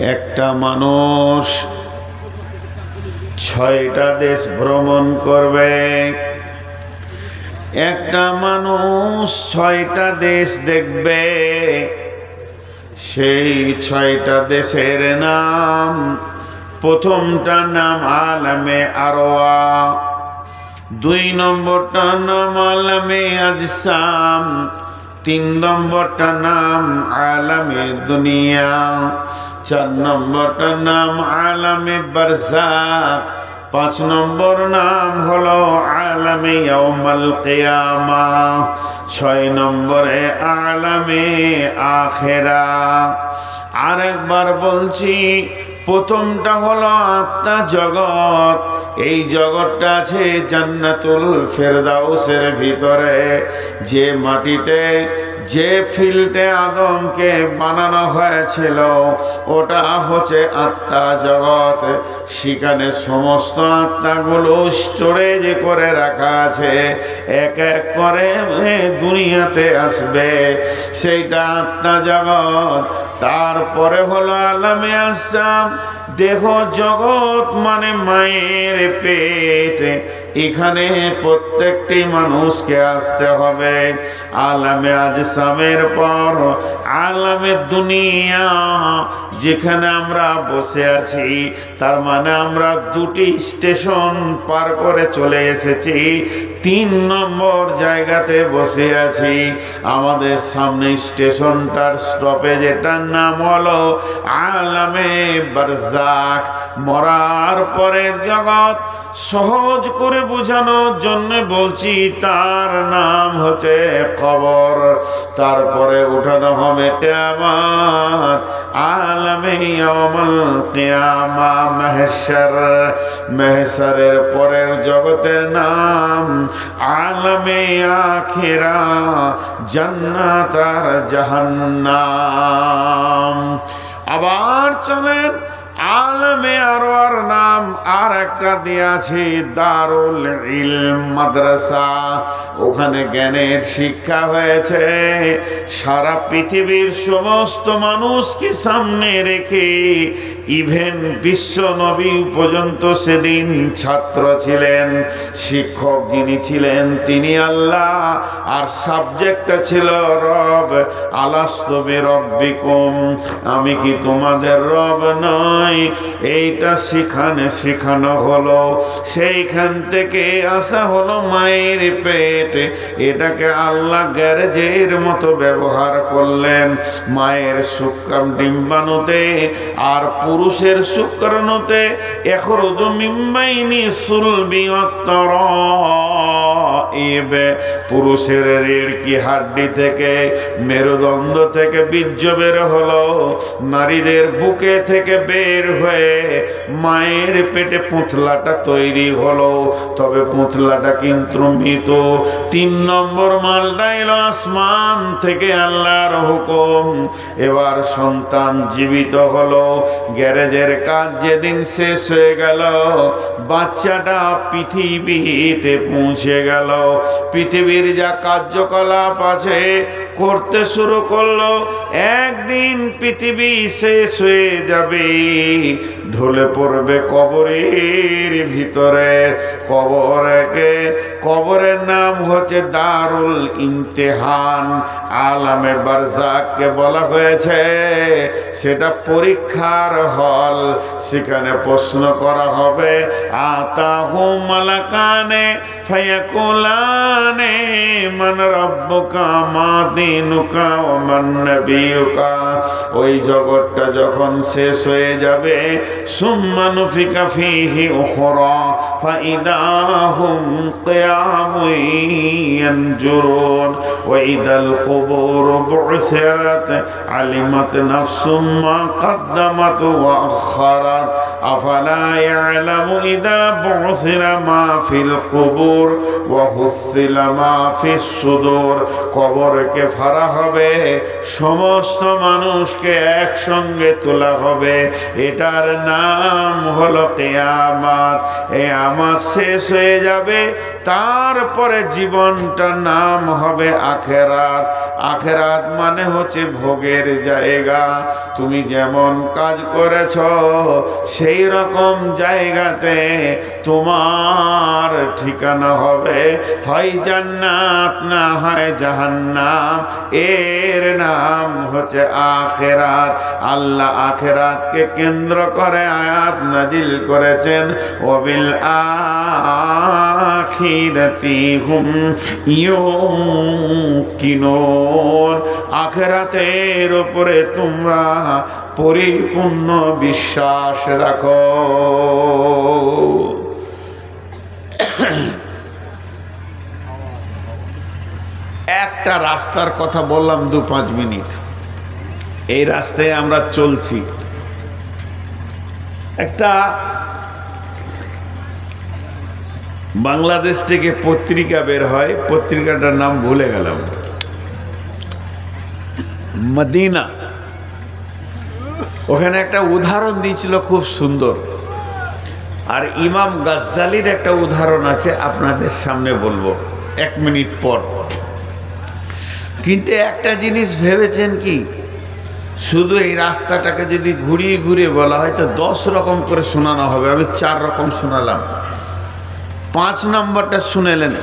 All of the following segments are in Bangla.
একটা মানুষ 6টা দেশ ভ্রমণ করবে। একটা মানুষ 6টা দেশ দেখবে। সেই 6টা দেশের নাম, প্রথমটার নাম আলামে আরওয়া, 2 নম্বরটার নাম আলামে আজসাম, 3 নম্বরটার নাম আলামে দুনিয়া, 4 নম্বরটার নাম আলামে বারজাখ, 5 নম্বর নাম হলো আলামে ইয়াউমাল কিয়ামা, 6 নম্বরে আলামে আখিরা। আরেকবার বলছি, প্রথমটা হলো আত্মা জগৎ। এই জগৎটা আছে জান্নাতুল ফেরদাউসের ভিতরে, যে মাটিতে, যে ফিল্ডে আদমকে বানানো হয়েছিল, ওটা হচ্ছে আত্মা জগৎ। সেখানে সমস্ত আত্মাগুলো স্টোরেজ করে রাখা আছে, এক এক করে দুনিয়াতে আসবে। সেইটা আত্মা জগৎ। তারপরে হলো আলামে আসসাম, দেহ জগৎ, মানে মায়ের পেট। এখানে প্রত্যেকটি মানুষকে আসতে হবে। আলামে আজসামের পর আলামে দুনিয়া, যেখানে আমরা বসে আছি, তার মানে আমরা 2টি স্টেশন পার করে চলে এসেছি, 3 নম্বর জায়গাতে বসে আছি। আমাদের সামনে স্টেশনটার স্টপেজ, এটার নাম হলো আলামে বারজাখ, মরার পরের জগৎ। সহজ করে বোঝানোর জন্য বলছি, তার নাম হচ্ছে কবর। তারপরে উঠানো হবে কিয়ামত, আলামে ইয়াউমুল কিয়ামা, মাহশর। মাহশরের পরের জগতের নাম আলামে আখিরা, জান্নাত আর জাহান্নাম। আবার চলেন, আলামে আরওয়ার নাম আর একটা দিয়েছে দারুল ইলম, মাদ্রাসা। ওখানে জ্ঞানের শিক্ষা হয়েছে। সারা পৃথিবীর সমস্ত মানুষকে সামনে রেখে, ইভেন বিশ্ব নবী পর্যন্ত সেদিন ছাত্র ছিলেন। শিক্ষক যিনি ছিলেন তিনি আল্লাহ, আর সাবজেক্টটা ছিল রব। আলাস্তু বিরব্বিকুম, আমি কি তোমাদের রব নয়? এইটা শেখানো হলো। সেইখান থেকে আসা হলো মায়ের পেট। এটাকে আল্লাহ গ্যারেজের মতো ব্যবহার করলেন। মায়ের ডিম্বাণুতে আর পুরুষের শুক্রাণুতে এখরুজু মিন বাইনি সুলবি ওয়াত তারাইব, পুরুষের রেড়কি হাড্ডি থেকে, মেরুদণ্ড থেকে বীর্য বের হলো। নারীদের বুকে থেকে বের হয়ে মায়ের পেটে পুঁতলাটা তৈরি হলো। তবে পুঁতলাটা কিন্তু মৃত। 3 নম্বর মালটা এলো আসমান থেকে আল্লাহর হুকুম। এবার সন্তান জীবিত হলো। গ্যারেজের কাজ যেদিন শেষ হয়ে গেল, বাচ্চাটা পৃথিবীতে পৌঁছে গেল। পৃথিবীর যা কার্যকলাপ আছে করতে শুরু করলো। একদিন পৃথিবী শেষ হয়ে যাবে, ঢলে পড়বে কবরের ভিতরে। কবরের নাম হচ্ছে দারুল ইমতিহান। আলামে বারজাখকে বলা হয়েছে সেটা পরীক্ষার হল। সেখানে প্রশ্ন করা হবে, আতাহু মালাকানে ফায়াকুলানে মান রাব্বুকা মা দীনুকা ওয়া মান নাবিয়ুকা। ওই জগৎটা যখন শেষ হয়ে যাবে, সুম্মা নুফিকা ফীহি উখরা ফাইদা হুম কিয়ামুন ইয়ানজুরুন ওয়া ইদাল কুবুর বু'সিরাত আলিমাত নাফসুম মা কদ্দামাত ওয়া আখারাত আফালা ইয়ালামু ইদা বু'সিরা মা ফিল কুবুর ওয়া হুসিলা মা ফিস সুদূর। কবরকে ফাড়া হবে, সমস্ত মানুষকে একসঙ্গে তোলা হবে। এটার নাম হলো কিয়ামত। কিয়ামত শেষ হয়ে যাবে, তারপরে জীবনটার নাম হবে আখিরাত। আখিরাত মানে হচ্ছে ভোগের জায়গা। তুমি যেমন কাজ করেছ সেই রকম জায়গাতে তোমার ঠিকানা হবে, হয় জান্নাত না হয় জাহান্নাম। এর নাম হচ্ছে আখিরাত। আল্লাহ আখিরাতকে কেন্দ্র করে আয়াত নাজিল করেছেন, ওয়াবিল আখিরাতি হুম ইউকিনুন। আখিরাতের উপরে তোমরা পরিপূর্ণ বিশ্বাস রাখো। একটা রাস্তার কথা বললাম 2-5 মিনিট। এই রাস্তায় আমরা চলছি। একটা বাংলাদেশ থেকে পত্রিকা বের হয়, পত্রিকাটার নাম ভুলে গেলাম, মদিনা। ওখানে একটা উদাহরণ দিয়েছিল খুব সুন্দর। আর ইমাম গাজ্জালির একটা উদাহরণ আছে, আপনাদের সামনে বলবো 1 মিনিট পর। কিন্তু একটা জিনিস ভেবেছেন কি, শুধু এই রাস্তাটাকে যদি ঘুরিয়ে ঘুরিয়ে বলা হয় তো 10 রকম করে শোনানো হবে। আমি 4 রকম শোনালাম। 5 নম্বরটা শুনেলেন।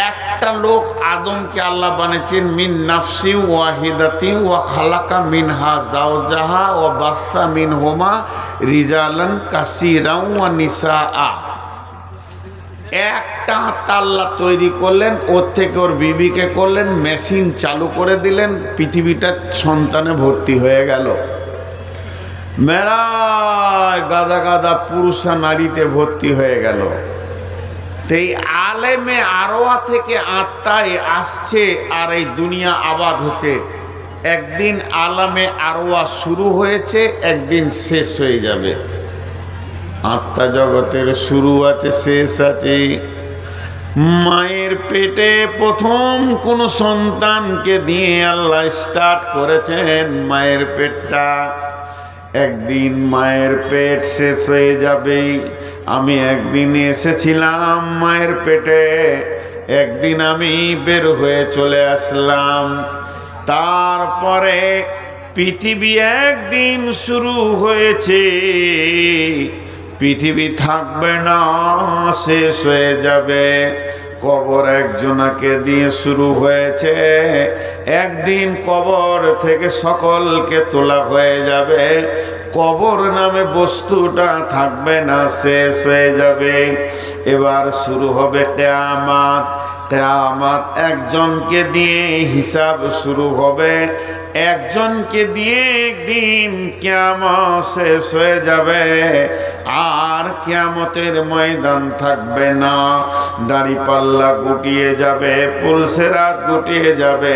একটা লোক আদমকে আল্লাহ বানিয়েছেন মিন নাফসি ওয়াহিদাতি ওয়া খালাকা মিনহা যাওজাহা ওয়া বাসসা মিনহুমা রিজালান কাসীরান ওয়া নিসাআ। একটা আল্লাহ তৈরি করলেন, ওর থেকে ওর বিবিকে করলেন, মেশিন চালু করে দিলেন, পৃথিবীটা সন্তানে ভর্তি হয়ে গেল। মেলায় গাদা গাদা পুরুষা নারীতে ভর্তি হয়ে গেল। এই আলেমে আরওয়া থেকে আত্মায় আসছে আর এই দুনিয়া আবাদ হচ্ছে। একদিন আলামে আরওয়া শুরু হয়েছে, একদিন শেষ হয়ে যাবে। আত্মা জগতের শুরু আছে, শেষ আছে। মায়ের পেটে প্রথম কোন সন্তানকে দিয়ে আল্লাহ স্টার্ট করেছেন মায়ের পেটটা। একদিন মায়ের পেট শেষ হয়ে যাবে। আমি একদিন এসেছিলাম মায়ের পেটে, একদিন আমি বের হয়ে চলে আসলাম। তারপরে পৃথিবী একদিন শুরু হয়েছে। পৃথিবী থাকবে না, শেষ হয়ে যাবে। কবর একজনাকে দিয়ে শুরু হয়েছে, একদিন কবর থেকে সকলকে তোলা হয়ে যাবে। কবর নামে বস্তুটা থাকবে না, শেষ হয়ে যাবে। এবার শুরু হবে কিয়ামত। কিয়ামত একজনকে দিয়ে হিসাব শুরু হবে, একজনকে দিয়ে একদিন কিয়ামত শেষ হয়ে যাবে। আর কিয়ামতের ময়দান থাকবে না। দাড়িপাল্লা গুটিয়ে যাবে, পুলসেরাত গুটিয়ে যাবে।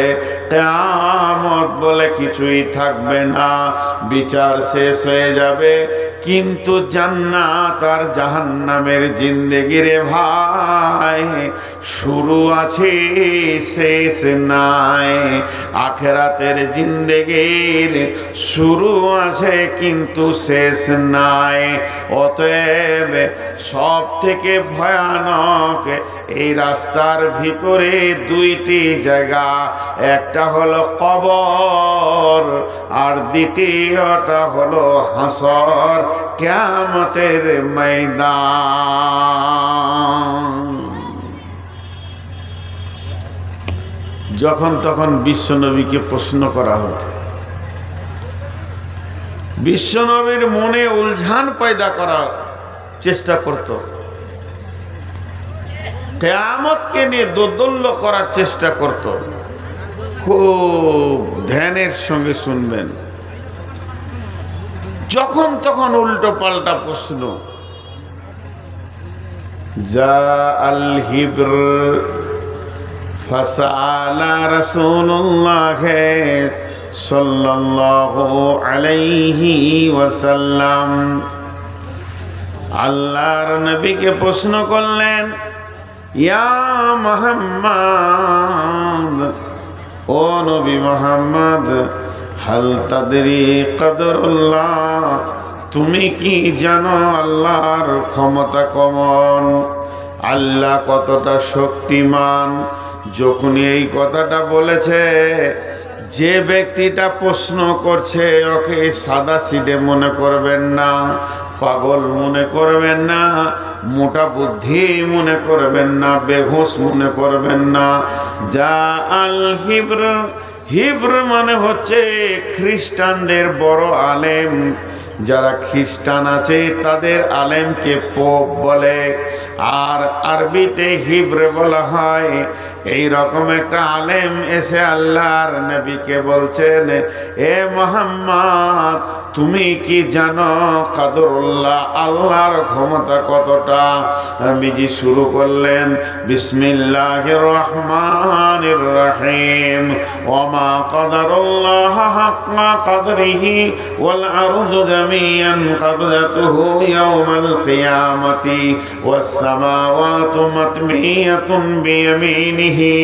কিয়ামত বলে কিছুই থাকবে না, বিচার শেষ হয়ে যাবে। কিন্তু জান্নাত আর জাহান্নামের জিন্দেগি রে ভাই, শুরু আছে শেষ নাই। আখিরাতের জিন্দেগির শুরু আছে কিন্তু শেষ নাই। অতএব সব থেকে ভয়ানক এই রাস্তার ভিতরে 2টি জায়গা। একটা হলো কবর আর দ্বিতীয়টা হলো হাসর, কিয়ামতের ময়দান। যখন তখন বিশ্বনবীকে প্রশ্ন করা হতো, বিশ্বনবীর মনে উলঝান পয়দা করার চেষ্টা করত, কিয়ামতকে নিয়ে দোদুল্য করার চেষ্টা করত। খুব ধ্যানের সঙ্গে শুনবেন। যখন তখন উল্টো পাল্টা প্রশ্ন। যা আল হিব্র ফাসালা রাসূলুল্লাহ সাল্লাল্লাহু আলাইহি ওয়াসাল্লাম। আল্লাহর নবীকে প্রশ্ন করলেন, ইয়া মুহাম্মদ, ও নবী মুহাম্মদ, হাল তাদরি কদরুল্লাহ, তুমি কি জানো আল্লাহর ক্ষমতা কেমন, আল্লাহ কতটা শক্তিমান। যখন এই কথাটা বলেছে, যে ব্যক্তিটা প্রশ্ন করছে ওকে সাদা সিধে মনে করবেন না, পাগল মনে করবেন না, মোটা বুদ্ধি মনে করবেন না, বেহুশ মনে করবেন না। যা আল হিব্র, হিব্র মানে হচ্ছে খ্রিস্টানদের বড় আলেম। যারা খ্রিস্টান আছে তাদের আলেমকে পোপ বলে, আর আরবিতে হিব্রে বলা হয়। এই রকম একটা আলেম এসে আল্লাহর নবীকে বলছেন, এ মুহাম্মদ তুমি কি জানো কদরুল্লাহ, আল্লাহর ক্ষমতা কতটা। নবীজি শুরু করলেন, বিসমিল্লাহির রহমানির রহিম, ওমা কদরুল্লাহ হাক্কা কদরিহি ওয়াল আরদু জামিআন কবলাতুহু ইয়াওমাল কিয়ামাতি ওয়াস সামাওয়াতু মাতমিয়াতুন বিয়ামিনিহি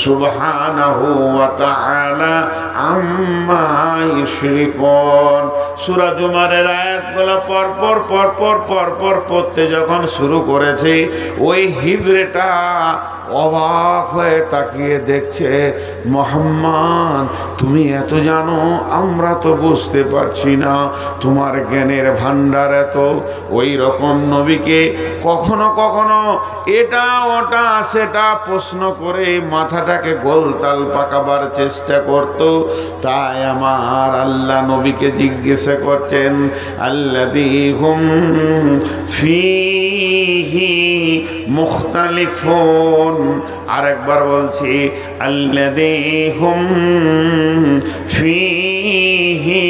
সুবহানাহু ওয়া তাআলা আম্মা ইউশরিকুন। সূরা জুমারের আয়াতগুলো পরপর পড়তে যখন শুরু করেছে, ওই হিব্রেটা অবাক হয়ে তাকিয়ে দেখছে, মুহাম্মদ তুমি এত জানো, আমরা তো বুঝতে পারছি না, তোমার জ্ঞানের ভান্ডার এত। ওই রকম নবীকে কখনো কখনো এটা ওটা সেটা প্রশ্ন করে মাথাটাকে গোলতাল পাকাবার চেষ্টা করত। তাই আমার আল্লাহ নবীকে জিজ্ঞাসা করছেন, আল্লাযী হুম ফীহি মুখতালিফুন। আরেকবার বলছি, আল্লাযী হুম ফীহি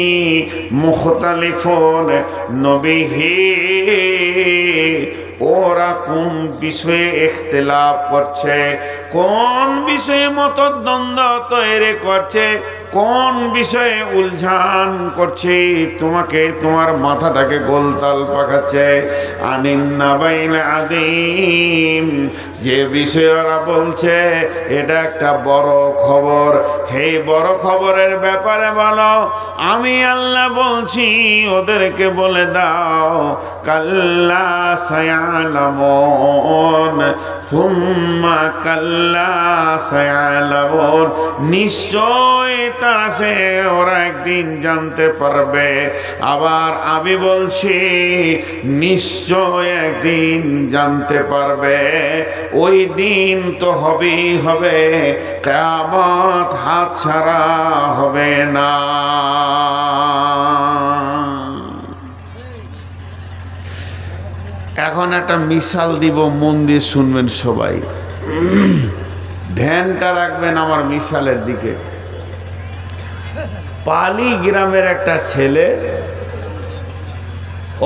মুখতালিফুন। নবী হে, ওরা কোন বিষয়ে ইখতিলাফ করছে, কোন বিষয়ে মতদ্বন্দ্ব তৈরি করছে, কোন বিষয়ে উলঝান করছে, তোমাকে তোমার মাথাটাকে গোলতাল পাকাচ্ছে। আনিন্নাবাইল আযীম, যে বিষয়ে ওরা বলছে এটা একটা বড় খবর, হে বড় খবরের ব্যাপারে বলো। আমি আল্লাহ বলছি ওদেরকে বলে দাও, কাল্লা সায়ালামুন সুম্মা কাল্লা সায়ালামুন, নিশ্চয় তারা সে ওরা একদিন জানতে পারবে। আবার আমি বলছি নিশ্চয় একদিন জানতে পারবে। ওই দিন তো হবেই হবে, কিয়ামত হাত ছাড়া হবে না। এখন একটা মিসাল দিব, মন দিয়ে শুনবেন সবাই, ধ্যানটা রাখবেন আমার মিসালের দিকে। পালি গ্রামের একটা ছেলে,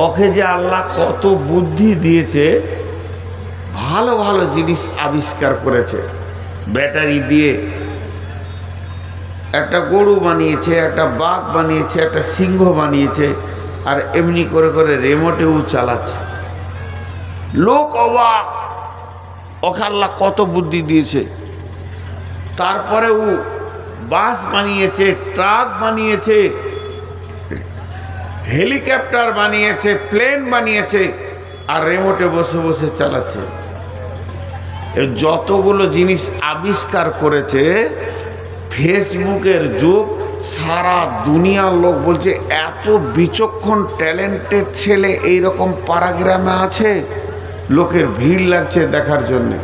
ওকে যে আল্লাহ কত বুদ্ধি দিয়েছে, ভালো ভালো জিনিস আবিষ্কার করেছে। ব্যাটারি দিয়ে একটা গরু বানিয়েছে, একটা বাঘ বানিয়েছে, একটা সিংহ বানিয়েছে, আর এমনি করে করে রিমোটেও চালাচ্ছে। লোক অবাক, ওকে আল্লাহ কত বুদ্ধি দিয়েছে। তারপরে ও বাস বানিয়েছে, ট্রাক বানিয়েছে, হেলিকপ্টার বানিয়েছে, প্লেন বানিয়েছে, আর রিমোটে বসে বসে চালাচ্ছে। যতগুলো জিনিস আবিষ্কার করেছে, ফেসবুকের যুগ, সারা দুনিয়ার লোক বলছে এত বিচক্ষণ ট্যালেন্টেড ছেলে এইরকম পাড়া গ্রামে আছে, লোকের ভিড় লাগছে দেখার জন্যে।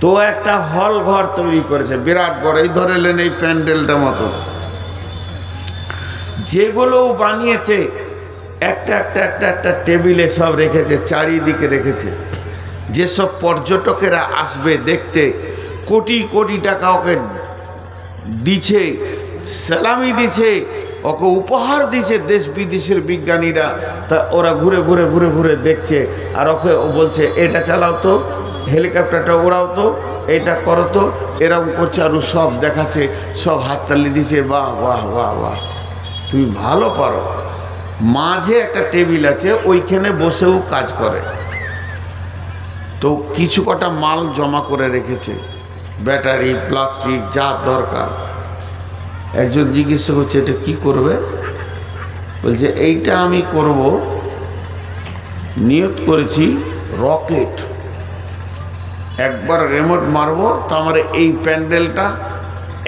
তো একটা হল ঘর তৈরি করেছে বিরাট বড়, এই ধরেলেন এই প্যান্ডেলটা মতো। যেগুলো বানিয়েছে একটা একটা একটা একটা টেবিলে সব রেখেছে, চারিদিকে রেখেছে। যেসব পর্যটকেরা আসবে দেখতে, কোটি কোটি টাকা ওকে দিছে, সালামি দিছে, ওকে উপহার দিছে দেশ বিদেশের বিজ্ঞানীরা। তা ওরা ঘুরে ঘুরে ঘুরে ঘুরে দেখছে, আর ওকে বলছে এটা চালাও তো, হেলিকপ্টারটা ওড়াও তো, এটা করো তো, এরকম করছে। আর সব দেখাচ্ছে, সব হাততালি দিছে, বাহ বাহ বাহ বাহ, তুমি ভালো পারো। মাঝে একটা টেবিল আছে, ওইখানে বসেও কাজ করে। তো কিছু কটা মাল জমা করে রেখেছে, ব্যাটারি, প্লাস্টিক, যা দরকার। একজন জিজ্ঞেস করছে এটা কি করবে? বলছে এইটা আমি করব, নিয়ত করেছি রকেট, একবার রিমোট মারবো তো আমার এই প্যান্ডেলটা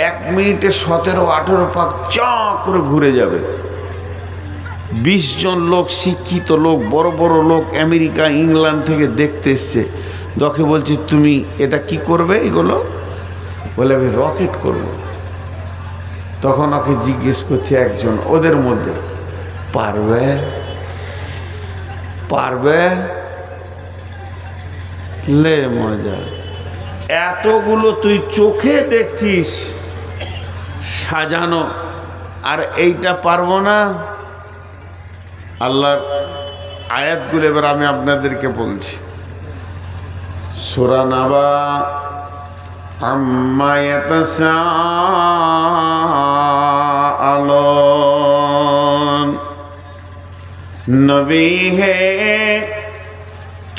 1 মিনিটে 17-18 পাক চা করে ঘুরে যাবে। 20 জন লোক, শিক্ষিত লোক, বড় বড় লোক আমেরিকা ইংল্যান্ড থেকে দেখতে এসছে। দকে বলছে তুমি এটা কি করবে এগুলো? বলে আমি রকেট করব। তখন ওকে জিজ্ঞেস করছে একজন ওদের মধ্যে, পারবে? পারবে? লে মজা, এতগুলো তুই চোখে দেখছিস সাজানো, আর এইটা পারবো না? আল্লাহর আয়াতগুলো এবার আমি আপনাদেরকে বলছি। সূরা নাবা, আম্মা ইয়াতাসাআলুন, নবী হে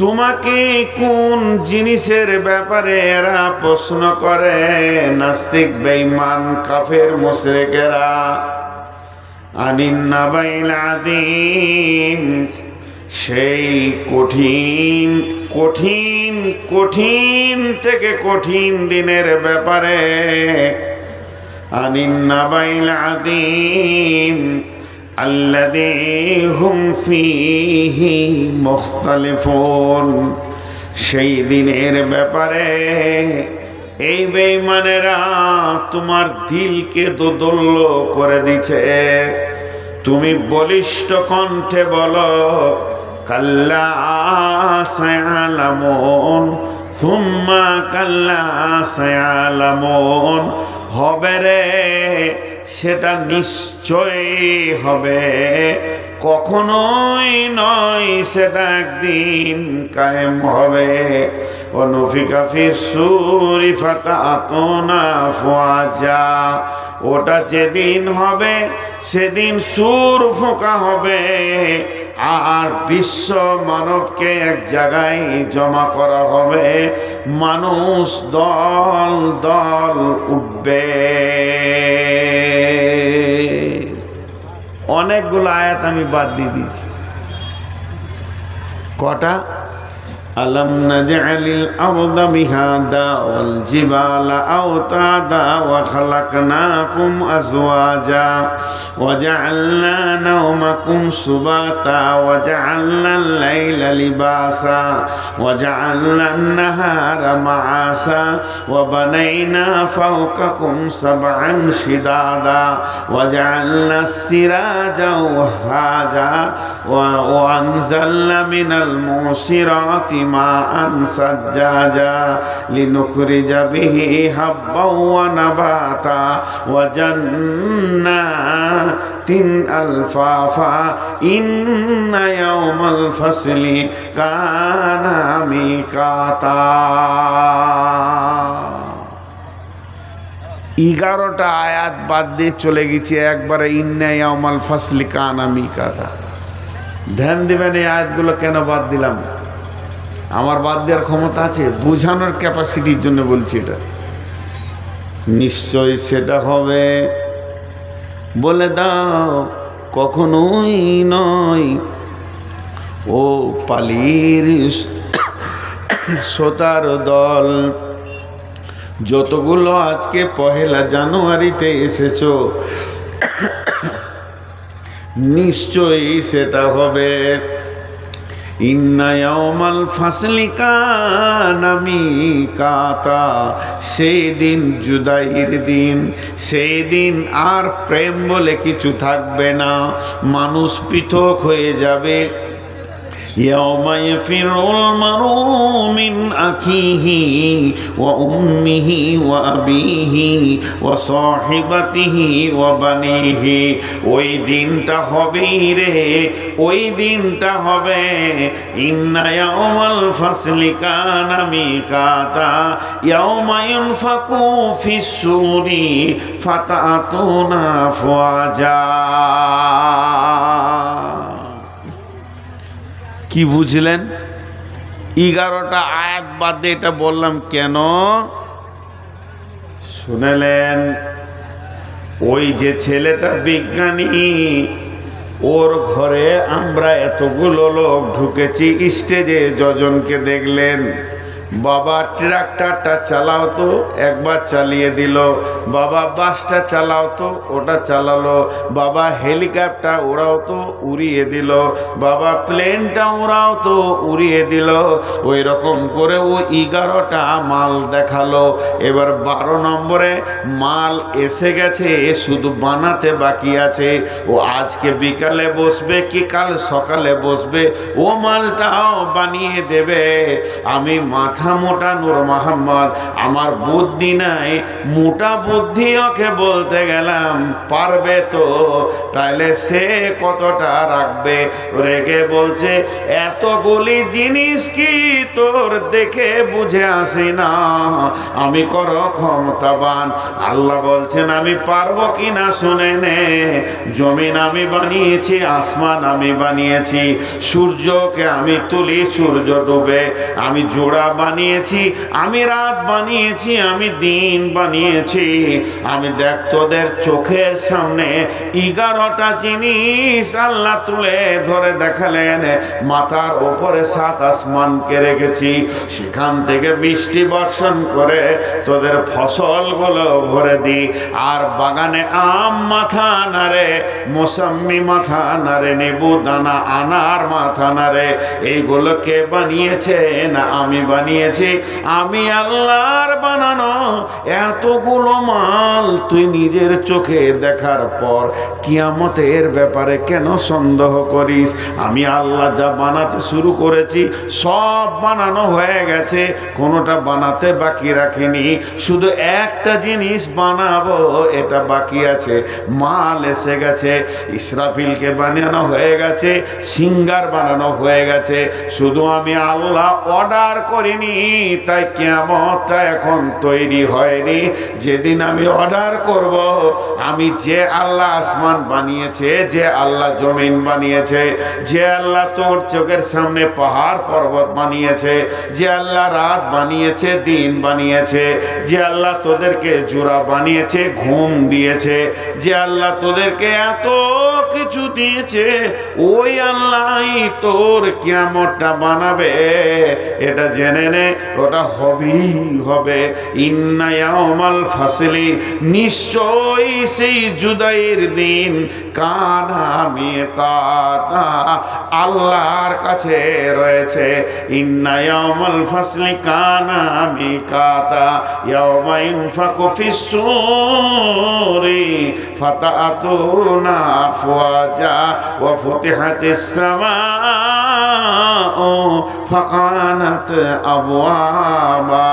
তোমাকে কোন জিনিসের ব্যাপারে এরা প্রশ্ন করে? নাস্তিক, বেঈমান, কাফের, মুশরিকেরা। আনিন নাবাইল আযীম, সেই কঠিন কঠিন কঠিন থেকে কঠিন দিনের ব্যাপারে। আনিন নাবাইল আযীম আল্লাযী হুম ফীহি মুখতালিফুন, সেই দিনের ব্যাপারে এই বেঈমানেরা তোমার দিলকে দোদুল্য করে দিছে। তুমি বলিষ্ঠ কণ্ঠে বলো কাল্লা সায়ালামুন সুম্মা কাল্লা সায়ালামুন, হবে রে সেটা নিশ্চয়ই হবে, কখনোই নয়, সেটা একদিন কায়েম হবে। অনুফিকা ফিস সূরি ফাতাতুনা আফওয়াজা, ওটা যেদিন হবে সেদিন সুর ফোঁকা হবে আর বিশ্ব মানবকে এক জায়গায় জমা করা হবে, মানুষ দল দল উঠবে। অনেকগুলো আয়াত আমি বাদ দিয়ে দিয়েছি। কটা? আলাম নাজআলিল আরদা মিহাদা ওয়াল জিবালা আওতাদা ওয়া খালাকনাকুম আজওয়াজা ওয়া জাআলনা নাওমাকুম সুবাতা ওয়া জাআলনাল লাইলা লিবাসা ওয়া জাআলনান নাহারা মাআসা ওয়া বানাইনা ফাওকাকুম সাবআন শিদাদা ওয়া জাআলনাস সিরাজা ওয়াহাজা ওয়া আনজালনা মিনাল মুসিরাতি মাআন সাজ্জাজা লিনুখরিজা বিহি হাব্বাও ওয়া নাবাতা ওয়া জান্নাতিন আলফাফা ইন্না ইয়াওমাল ফাসলি কানা মিকাতা। 11টা আয়াত বাদ দিয়ে চলে গেছি একবারে ইন্না ইয়াওমাল ফাসলি কানা মিকাতা। ধ্যান দিবেন এই আয়াতগুলো কেন বাদ দিলাম। আমার বাদ দেওয়ার ক্ষমতা আছে, বোঝানোর ক্যাপাসিটির জন্য বলছি। এটা নিশ্চয় সেটা হবে, বলে দাও কখনোই নয়। ও পালির শ্রোতার দল, যতগুলো আজকে 1 জানুয়ারিতে এসেছো, নিশ্চয়ই সেটা হবে। ইন্না ইয়াওমাল ফাসলি কানা মিকাতা, সেই দিন জুদাইয়ের দিন, সেই দিন আর প্রেম বলে কিছু থাকবে না, মানুষ পৃথক হয়ে যাবে। ইয়াওমা ইয়াফিরুল মারউ মিন আখিহি ওয়া উম্মিহি ওয়া আবিহি ওয়া সাহিবাতিহি ওয়া বানিহি। ওই দিনটা হবে রে, ওই দিনটা হবে। ইন্না ইয়াওমাল ফাসলি কানা মিকাতা ইয়াওমা ইউনফাকু ফিস সূরি ফাতাতুনা আফওয়াজা। কি বুঝলেন? 11টা আয়াত বাদে এটা বললাম কেন শুনেলেন? ওই যে ছেলেটা বিজ্ঞানী, ওর ঘরে আমরা এতগুলো লোক ঢুকেছি। স্টেজে যজনকে দেখলেন, বাবা ট্রাক্টরটা চালাও তো, একবার চালিয়ে দিল। বাবা বাসটা চালাও তো, ওটা চালালো। বাবা হেলিকপ্টার ওড়াও তো, উড়িয়ে দিল। বাবা প্লেনটা ওড়াও তো, উড়িয়ে দিল। ওই রকম করে ও 11টা মাল দেখালো। এবার 12 নম্বরে মাল এসে গেছে, শুধু বানাতে বাকি আছে। ও আজকে বিকালে বসবে কি কাল সকালে বসবে, ও মালটাও বানিয়ে দেবে। আমি মাথা মোটা নূর মোহাম্মদ, আমার বুদ্ধি নাই, মোটা বুদ্ধি ওকে বলতে গেলাম পারবে তো, তাইলে সে কতটা রাখবে। রেগে বলছে, এতগুলি জিনিস কি তোর দেখে বুঝে আসি না, আমি কর ক্ষমতাবান। আল্লাহ বলছেন আমি পারবো কিনা শুনে নে। জমিন আমি বানিয়েছি, আসমান আমি বানিয়েছি, সূর্যকে আমি তুলি, সূর্য ডুবে। আমি জোড়া বানিয়েছি, আমি রাত বানিয়েছি, আমি দিন বানিয়েছি। আমি দেখ তোদের চোখের সামনে 11টা জিনিস আল্লাহ তুলে ধরে দেখালেন। মাথার ওপরে 7 আসমানকে রেখেছি, সেখান থেকে বৃষ্টি বর্ষণ করে তোদের ফসলগুলো ভরে দি। আর বাগানে আম মাথা নাড়ে, মৌসম্মি মাথা নাড়ে, নেবু দানা আনার মাথা নাড়ে। এইগুলো কে বানিয়েছে? না আমি বানিয়েছি, আমি আল্লাহর বানানো। এতগুলো মাল তুই নিজের চোখে দেখার পর কিয়ামতের ব্যাপারে কেন সন্দেহ করিস? আমি আল্লাহ যা বানাতে শুরু করেছি সব বানানো হয়ে গেছে, কোনোটা বানাতে বাকি রাখিনি। শুধু একটা জিনিস বানাবো, এটা বাকি আছে। মাল এসে গেছে, ইসরাফিলকে বানানো হয়ে গেছে, সিঙ্গার বানানো হয়ে গেছে। শুধু আমি আল্লাহ অর্ডার করিনি, তাই কিয়ামতটা এখন তৈরি হয়নি। যেদিন আমি অর্ডার করব, আমি যে আল্লাহ আসমান বানিয়েছে, যে আল্লাহ জমিন বানিয়েছে, যে আল্লাহ তোর চোখের সামনে পাহাড় পর্বত বানিয়েছে, যে আল্লাহ রাত বানিয়েছে, দিন বানিয়েছে, যে আল্লাহ তোদেরকে জোড়া বানিয়েছে, ঘুম দিয়েছে, যে আল্লাহ তোদেরকে এত কিছু দিয়েছে, ওই আল্লাহই তোর কিয়ামতটা বানাবে। এটা জেনে নে, ওটা হবেই হবে। ইন্না ইয়াউমাল ফাসলি, নিশ্চয়ই সেই জুদাইয়ের দিন, কানা মিকাতা, আল্লাহর কাছে রয়েছে। ইন্না ইয়াউমাল ফাসলি কানা মিকাতা, ইয়াউমা ইনফাকু ফিস-সূরি ফাতাতুনা আফওয়াজা ওয়া ফুতিহাতিস সামাউ ফাকানাত আবওয়াবা।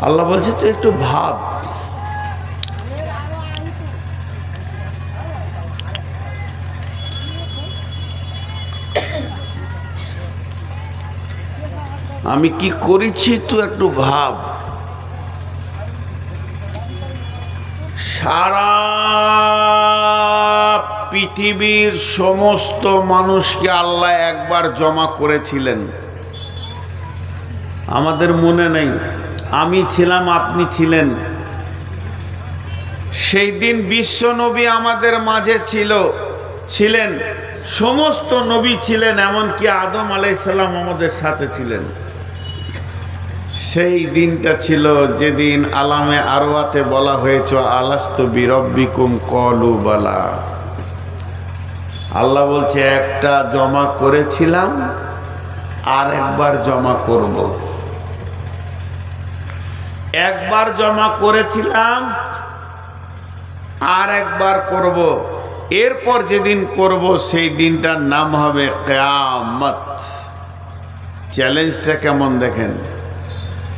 আল্লাহ বলছে তুই একটু ভাব। আমি কি করেছি তুই একটু ভাব। সারা পৃথিবীর সমস্ত মানুষকে আল্লাহ একবার জমা করেছিলেন, আমাদের মনে নেই। আমি ছিলাম, আপনি ছিলেন। সেই দিন বিশ্ব নবী আমাদের মাঝে ছিলেন, সমস্ত নবী ছিলেন, এমনকি আদম আলাইহিস সালাম আমাদের সাথে ছিলেন। সেই দিনটা ছিল যেদিন আলামে আরওয়াতে বলা হয়েছে আলাস্তু বিরব্বিকুম ক্বালু বালা। আল্লাহ বলছে একটা জমা করেছিলাম, আর একবার জমা করব। একবার জমা করেছিলাম, আর একবার করব। এরপর যেদিন করব সেই দিনটার নাম হবে কিয়ামত। চ্যালেঞ্জটা কেমন দেখেন,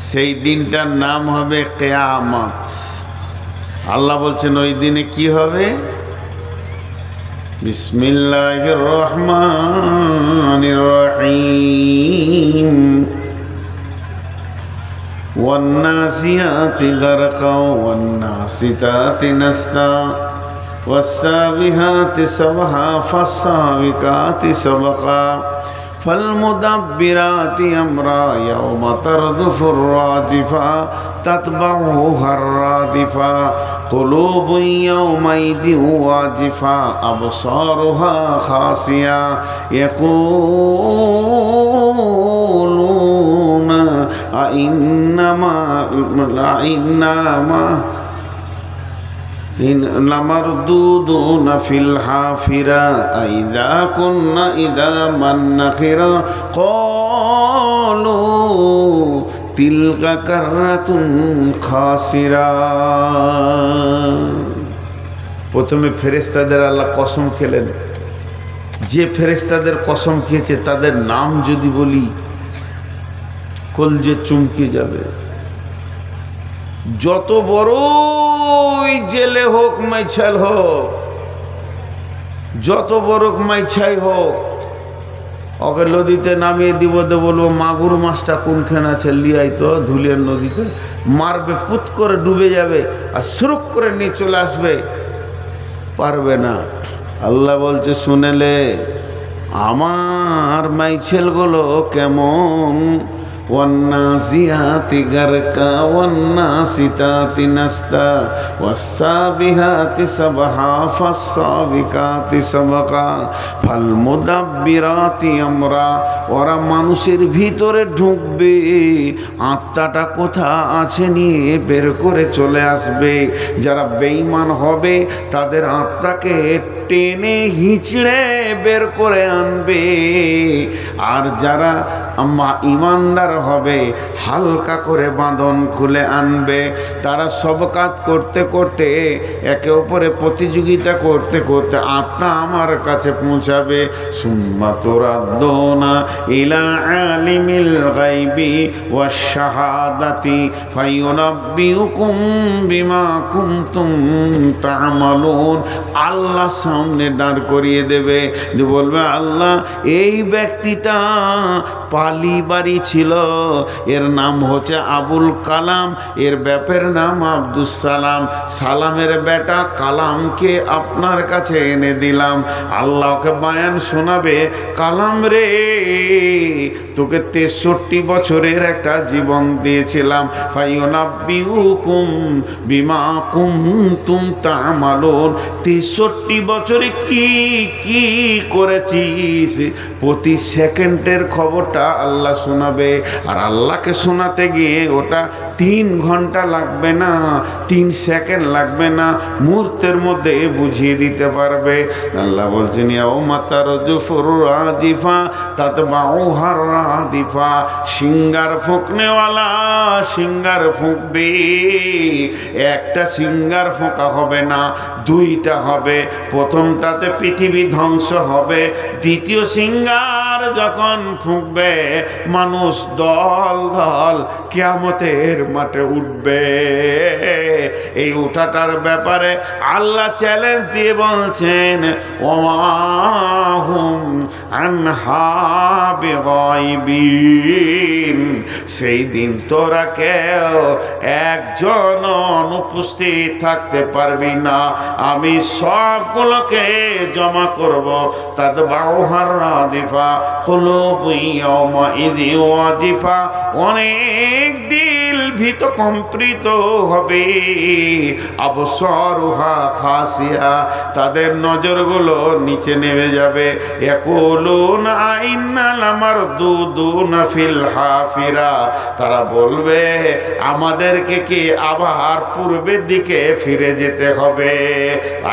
সেই দিনটার নাম হবে কিয়ামত। আল্লাহ বলছেন ওই দিনে কি হবে? বিসমিল্লাহির রহমানির রহিম। ওয়ান্নাসিয়াতি গারকা ওয়ান্নাসিতাতি নাসতা ওয়াসসাবিহাতি সাবহা ফাসসাবিকাতি সাবকা فالمدبرات أمرا يوم ترجف الراجفة تتبعها الرادفة قلوب يومئذ واجفة أبصارها خاسية يقولون أئنما لمردودون في الحافرة أئذا كنا إذا من نخرا قالوا تلك كرة خاسرة। প্রথমে ফেরেশতাদের আল্লাহ কসম খেলেন, যে ফেরেশতাদের কসম খেয়েছে তাদের নাম যদি বলি কলজে চুমকে যাবে। যত বড়ই জেলে হোক মাইছাল হোক, যত বড় মাইছাই হোক, ওকে নদীতে নামিয়ে দিব, বলবো মাগুর মাছটা কোনখানে আছে লিয়াই তো ধুলিয়ার নদীতে, মারবে, পুত করে ডুবে যাবে আর সুরুক করে নিয়ে চলে আসবে, পারবে না। আল্লাহ বলছে শুনেলে আমার মাইছেলগুলো কেমন, والنازعات غرقا والناشطات نشطا والسابحات سبحا فالسابقات سبقا فالمدبرات امرا। ওরা মানুষের ভিতরে ঢুকবে, আত্মাটা কোথা আছে নিয়ে বের করে চলে আসবে। যারা বেঈমান হবে তাদের আত্মাকে টেনে হিচড়ে বের করে আনবে, আর যারা ইমানদার হবে হালকা করে বাঁধন খুলে আনবে। তারা সব কাজ করতে করতে, একে অপরে প্রতিযোগিতা করতে করতে আত্মা আমার কাছে পৌঁছাবে। সুম্মা তুরাদ্দুনা ইলা আলিমিল গায়বি ওয়াশ শাহাদাতি ফায়ুনাব্বিউকুম বিমা কুনতুম তা'মালুন। আল্লাহ সামনে দাঁড় করিয়ে দেবে, যে বলবে আল্লাহ এই ব্যক্তিটা পালি বাড়ি ছিল, এর নাম হচ্ছে আবুল কালাম, এর ব্যাপের নাম আব্দুস সালাম, সালামের বেটা কালামকে আপনার কাছে এনে দিলাম। আল্লাহকে বায়ান শোনাবে, কালাম রে তোকে 63 বছরের একটা জীবন দিয়েছিলাম, ফায়ুনাব্বিউকুম বিমা কুনতুম তা'মালুন। 63 বছরে কি কি করেছিস প্রতি সেকেন্ডের খবরটা আল্লাহ শোনাবে। আর আল্লাহকে শোনাতে গিয়ে ওটা 3 ঘন্টা লাগবে না, 3 সেকেন্ড লাগবে না, মুহূর্তের মধ্যে বুঝিয়ে দিতে পারবে। আল্লাহ বলছেন ইয়াউমা তারজুফুর রাজিফা তাতবাউহার রাদিফা। সিঙ্গার ফুঁকনেওয়ালা সিঙ্গার ফুঁকবে, একটা সিঙ্গার ফোঁকা হবে না, 2টা হবে। প্রথমটাতে পৃথিবী ধ্বংস হবে, দ্বিতীয় সিঙ্গার যখন ফুঁকবে মানুষ দল দল কিয়ামতের মাঠে উঠবে। এই উঠাটার ব্যাপারে আল্লাহ চ্যালেঞ্জ দিয়ে বলছেন ওয়াহুম আনহা বিগাইবিন। সেই দিন তোরা কেউ একজন অনুপস্থিত থাকতে পারবি না, আমি সবগুলোকে জমা করব। তাতবাউহার রাদিফা কুলুবুন ইয়াওমাইযি ওয়াজিফা। অনেক দিল ভীত কম্পিত হবে। আবসারুহা খাসিয়া, তাদের নজরগুলো নিচে নেমে যাবে। ইয়াকুলুনা আইন্না লামারদুদুনা ফিল হাফিরা। তারা বলবে আমাদেরকে কি আবার পূর্বের দিকে ফিরে যেতে হবে।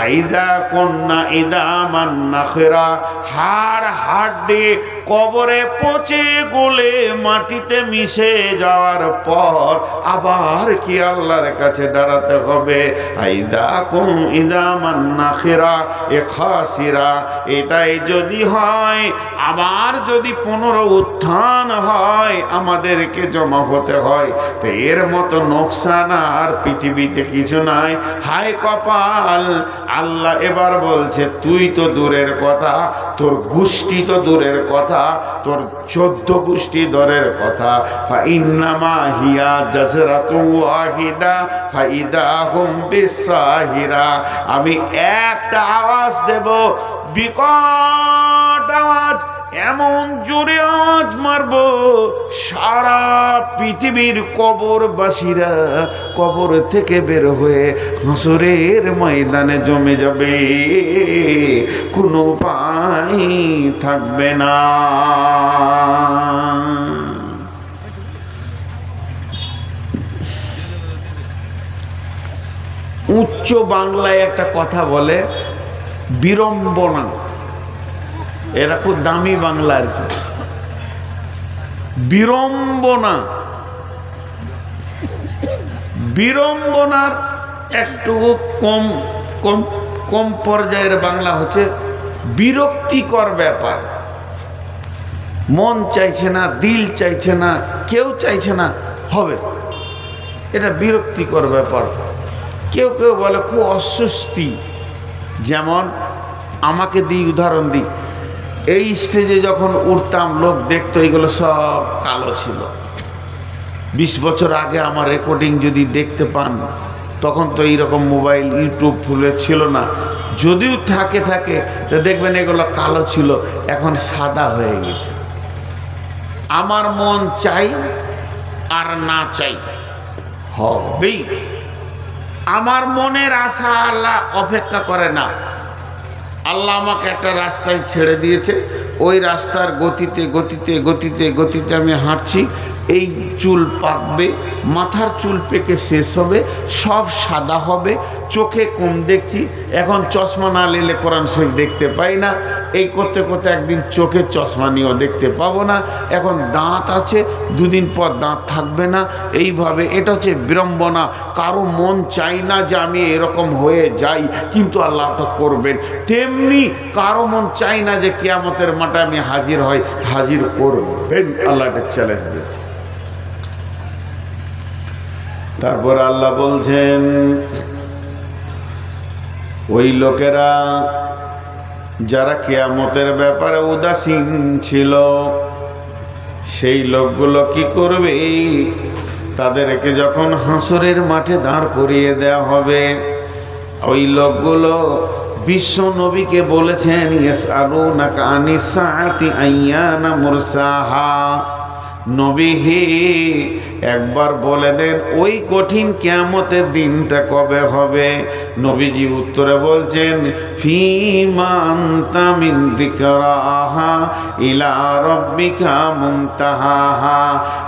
আইদা কুন্না ইদামান নাখরা, হাড় হাড্ডি কবরে পচে গলে মাটিতে মিশে যাওয়ার পর আবার কি আল্লাহর কাছে দাঁড়াতে হবে। আইদা কুম ইদামান নাখরা এ খাসিরা। এটাই যদি হয়, আবার যদি পুনরুত্থান হয়, আমাদেরকে জমা হতে হয়, তো এর মতো নোকসান আর পৃথিবীতে কিছু নাই। হায় কপাল। আল্লাহ এবার বলছে তুই তো দূরের কথা, তোর গোষ্ঠী তো দূরের কথা, তোর 14 গোষ্ঠী দূরের কথা। ফাইন্নামা হিয়া জাজরাতু ওয়াহিদা ফাইদাহুম বিসাহিরা। আমি একটা আওয়াজ দেব, বিকট আওয়াজ, এমন জোরে আওয়াজ মারব সারা পৃথিবীর কবরবাসীরা কবর থেকে বের হয়ে হাসরের ময়দানে জমে যাবে, কোনো উপায় থাকবে না। উচ্চ বাংলায় একটা কথা বলে বিড়ম্বনা, এরা খুব দামি বাংলা আর কি। বিড়ম্বনা, বিড়ম্বনার একটু কম কম কম পর্যায়ের বাংলা হচ্ছে বিরক্তিকর ব্যাপার। মন চাইছে না, দিল চাইছে না, কেউ চাইছে না, হবে, এটা বিরক্তিকর ব্যাপার। কেউ কেউ বলে খুব অস্বস্তি। যেমন আমাকে দিই, উদাহরণ দিই, এই স্টেজে যখন উঠতাম লোক দেখতো এগুলো সব কালো ছিল। 20 বছর আগে আমার রেকর্ডিং যদি দেখতে পান, তখন তো এইরকম মোবাইল ইউটিউব ফুলে ছিল না, যদিও থাকে তো দেখবেন এগুলো কালো ছিল, এখন সাদা হয়ে গেছে। আমার মন চাই আর না চাই হবেই। আমার মনের আশা আল্লাহ অপেক্ষা করে না। আল্লাহ আমাকে একটা রাস্তায় ছেড়ে দিয়েছে, ওই রাস্তার গতিতে গতিতে গতিতে গতিতে আমি হাঁটছি। এই চুল পাকবে, মাথার চুল পেকে শেষ হবে, সব সাদা হবে, চোখে কম দেখছি, এখন চশমা না নিলে কোরআন শরীফ দেখতে পাই না, এই করতে করতে একদিন চোখে চশমা নিয়েও দেখতে পাবো না, এখন দাঁত আছে, দুদিন পর দাঁত থাকবে না, এইভাবে। এটা হচ্ছে বিড়ম্বনা। কারো মন চাই না যে আমি এরকম হয়ে যাই, কিন্তু আল্লাহ তো করবেন। তেমনি কারো মন চাই না যে কিয়ামতের মাঠে আমি হাজির হই, হাজির করবেন। আল্লাহ এটা চ্যালেঞ্জ দিয়েছে। তারপর আল্লাহ বলছেন, ওই লোকেরা যারা কিয়ামতের ব্যাপারে উদাসীন ছিল, সেই লোকগুলো কি করবে? তাদেরকে যখন হাসরের মাঠে দাঁড় করিয়ে দেওয়া হবে, ওই লোকগুলো বিশ্ব নবীকে বলেছেন, ইয়াসআলুনাকা আনিস সাআতি আইয়ানা মুরসাহা। নবী হে, একবার বলে দেন ওই কঠিন কিয়ামতের দিনটা কবে হবে? নবীজি উত্তরে বলছেন, ফীমা আনতা মিন যিকরাহা ইলা রাব্বিকা মুনতাহাহা।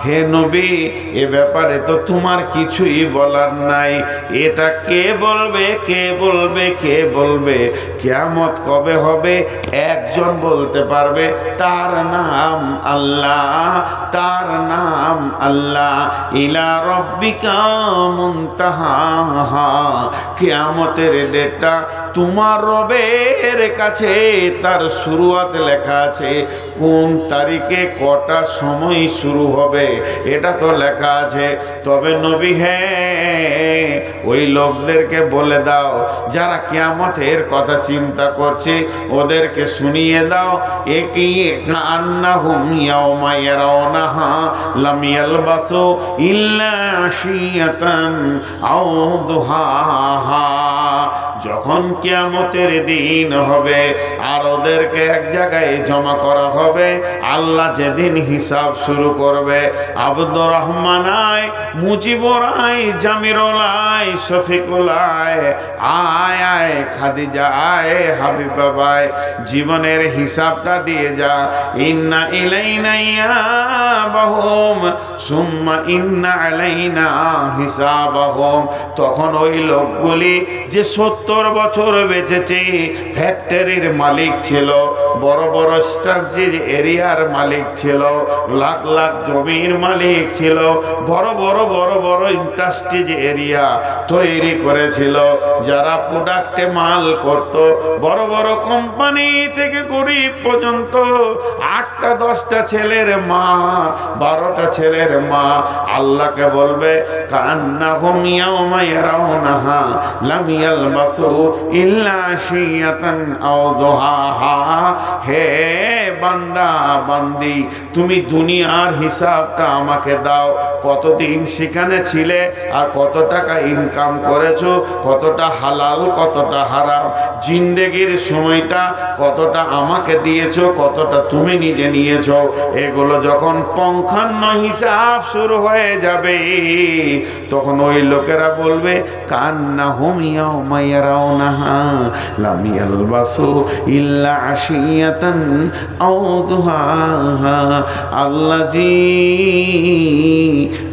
হে নবী, এ ব্যাপারে তো তোমার কিছুই বলার নাই। এটা কে বলবে, কে বলবে, কে বলবে? কিয়ামত কবে হবে একজন বলতে পারবে, তার নাম আল্লাহ, তার নাম আল্লাহ। ইলা রাব্বিকা মুনতাহাহা। কিয়ামতের ডেটটা তোমার রবের কাছে, তার শুরুয়াত লেখা আছে, কোন তারিখে কটা সময় শুরু হবে এটা তো লেখা আছে। তবে নবী হে, ওই লোকদেরকে বলে দাও যারা কিয়ামতের কথা চিন্তা করছে, ওদেরকে শুনিয়ে দাও, একি কান্নাহুম ইয়াওমা ইয়ারাউনাহা লাম ইয়ালবাসু ইল্লা আশিয়াতান আও দুহাহা। যখন কিয়ামতের দিন হবে আর ওদেরকে এক জায়গায় জমা করা হবে, আল্লাহ যেদিন হিসাব শুরু করবে, আব্দুর রহমান আয়, মুজিবুর আয়, জামিরুল আয়, শফিকুল আয়, আয় আয়, খাদিজা আয়, হাবিবা বাই, জীবনের হিসাবটা দিয়ে যা। ইন্না ইলাইনা ইয়াবাহুম সুম্মা ইন্না আলাইনা হিসাবাহুম। তখন ওই লোকগুলি যে 70 বছর বেঁচেছে, ফ্যাক্টরির মালিক ছিল, বড় বড় স্ট্রাটেজিক এরিয়ার মালিক ছিল, লাখ লাখ জমির মালিক ছিল, বড় বড় বড় বড় ইন্ডাস্ট্রিজ এরিয়া তৈরি করেছিল, যারা প্রোডাক্টে মাল করত, বড় বড় কোম্পানি থেকে গরিব পর্যন্ত, 8টা 10টা ছেলের মা, 12টা ছেলের মা আল্লাহকে বলবে, কান্নাহুম ইয়াওমা ইয়ারাউনাহা লাম ইয়ালবাসু ইল্লা আশিয়াতান আও দুহাহা। হে বান্দা বান্দি, তুমি দুনিয়ার হিসাবটা আমাকে দাও। কতদিন সেখানে ছিলে আর কত টাকা ইনকাম করেছো, কতটা হালাল কতটা হারাম, জিন্দেগির সময়টা কতটা আমাকে দিয়েছো, কতটা তুমি নিজে নিয়েছো। এগুলো যখন পঙ্খান্ন হিসাব শুরু হয়ে যাবে, তখন ওই লোকেরা বলবে কান্নাহুম ইয়াওমা ইয়ারাউনাহা লাম ইয়ালবাসু ইল্লা আশিয়াতান আও দুহাহা। আল্লাহ জি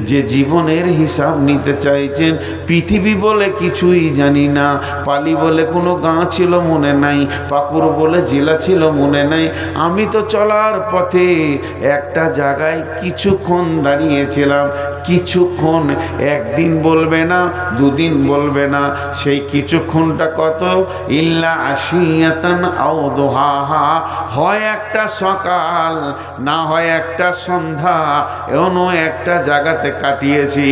যে জীবনের হিসাব নিতে চাইছেন, পৃথিবী বলে কিছুই জানি না, পালি বলে কোনো গাঁ ছিল মনে নাই, পাকুর বলে জেলা ছিল মনে নাই। আমি তো চলার পথে একটা জায়গায় কিছুক্ষণ দাঁড়িয়েছিলাম, কিছুক্ষণ, একদিন বলবে না, দুদিন বলবে না, সেই কিছুক্ষণটা কত? ইল্লা আশিয়াতান আও দুহাহা। হয় একটা সকাল, না হয় একটা সন্ধ্যা, এমন একটা জায়গাতে কাটিয়েছি।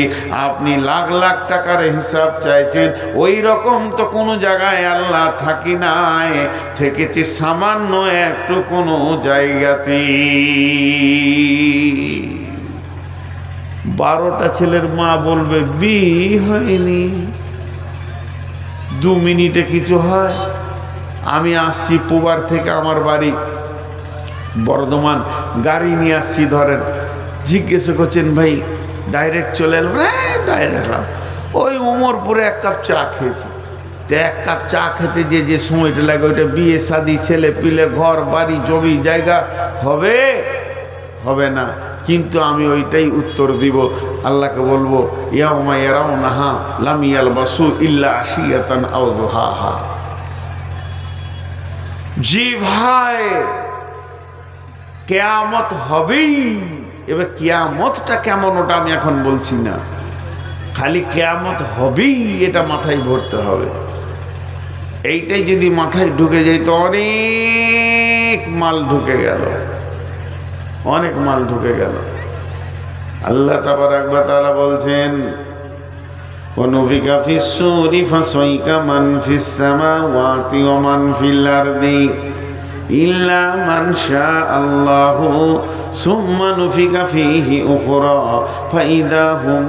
আপনি লাখ লাখ টাকার হিসাব চাইছেন, ওই রকম তো কোনো জায়গায় আল্লাহ থাকি নাই, থেকেছি সামান্য একটু কোনো জায়গাতে। 12টা ছেলের মা বলবে বিয়ে হয়নি, 2 মিনিটে কিছু হয়। আমি আসছি পুবার থেকে, আমার বাড়ি বর্ধমান, গাড়ি নিয়ে আসছি ধরেন, জিজ্ঞেস করছেন ভাই ডাইরেক্ট চলে এলাম? ডাইরেক্ট এলাম, ওই উমরপুরে 1 কাপ চা খেয়েছি। তো 1 কাপ চা খেতে যে সময়টা লাগে, ওইটা বিয়ে শাদি, ছেলে পিলে, ঘর বাড়ি জমি জায়গা হবে? হবে না। কিন্তু আমি ওইটাই উত্তর দিব, আল্লাহকে বলবো ইয়াওমা ইয়ারাউনাহা লাম ইয়ালবাসু ইল্লা আশিয়াতান আও দুহাহা। জি ভাই, কিয়ামত হবেই। এবার কিয়ামতটা কেমন ওটা আমি এখন বলছি না, খালি কিয়ামত হবেই এটা মাথায় ভরতে হবে। এইটাই যদি মাথায় ঢুকে যায় তো অনেক মাল ঢুকে গেল, অনেক মাল ঢুকে গেল। আল্লাহ তাবারাক ওয়া তাআলা বলছেন ওয়ানুফিকা ফিস-সূরি ফাসাইকা মান ফিস-সামাওয়াতি ওয়া মান ফিল-আরদি ইল্লা মান শাআল্লাহু সুম্মা নুফিকা ফীহি উখরা ফাইদা হুম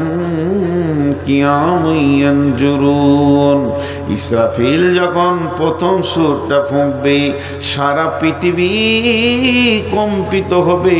কিয়ামুন ইয়ানজুরুন। ইসরাফিল যখন প্রথম সুরটা ফুঁকবে, সারা পৃথিবী কম্পিত হবে,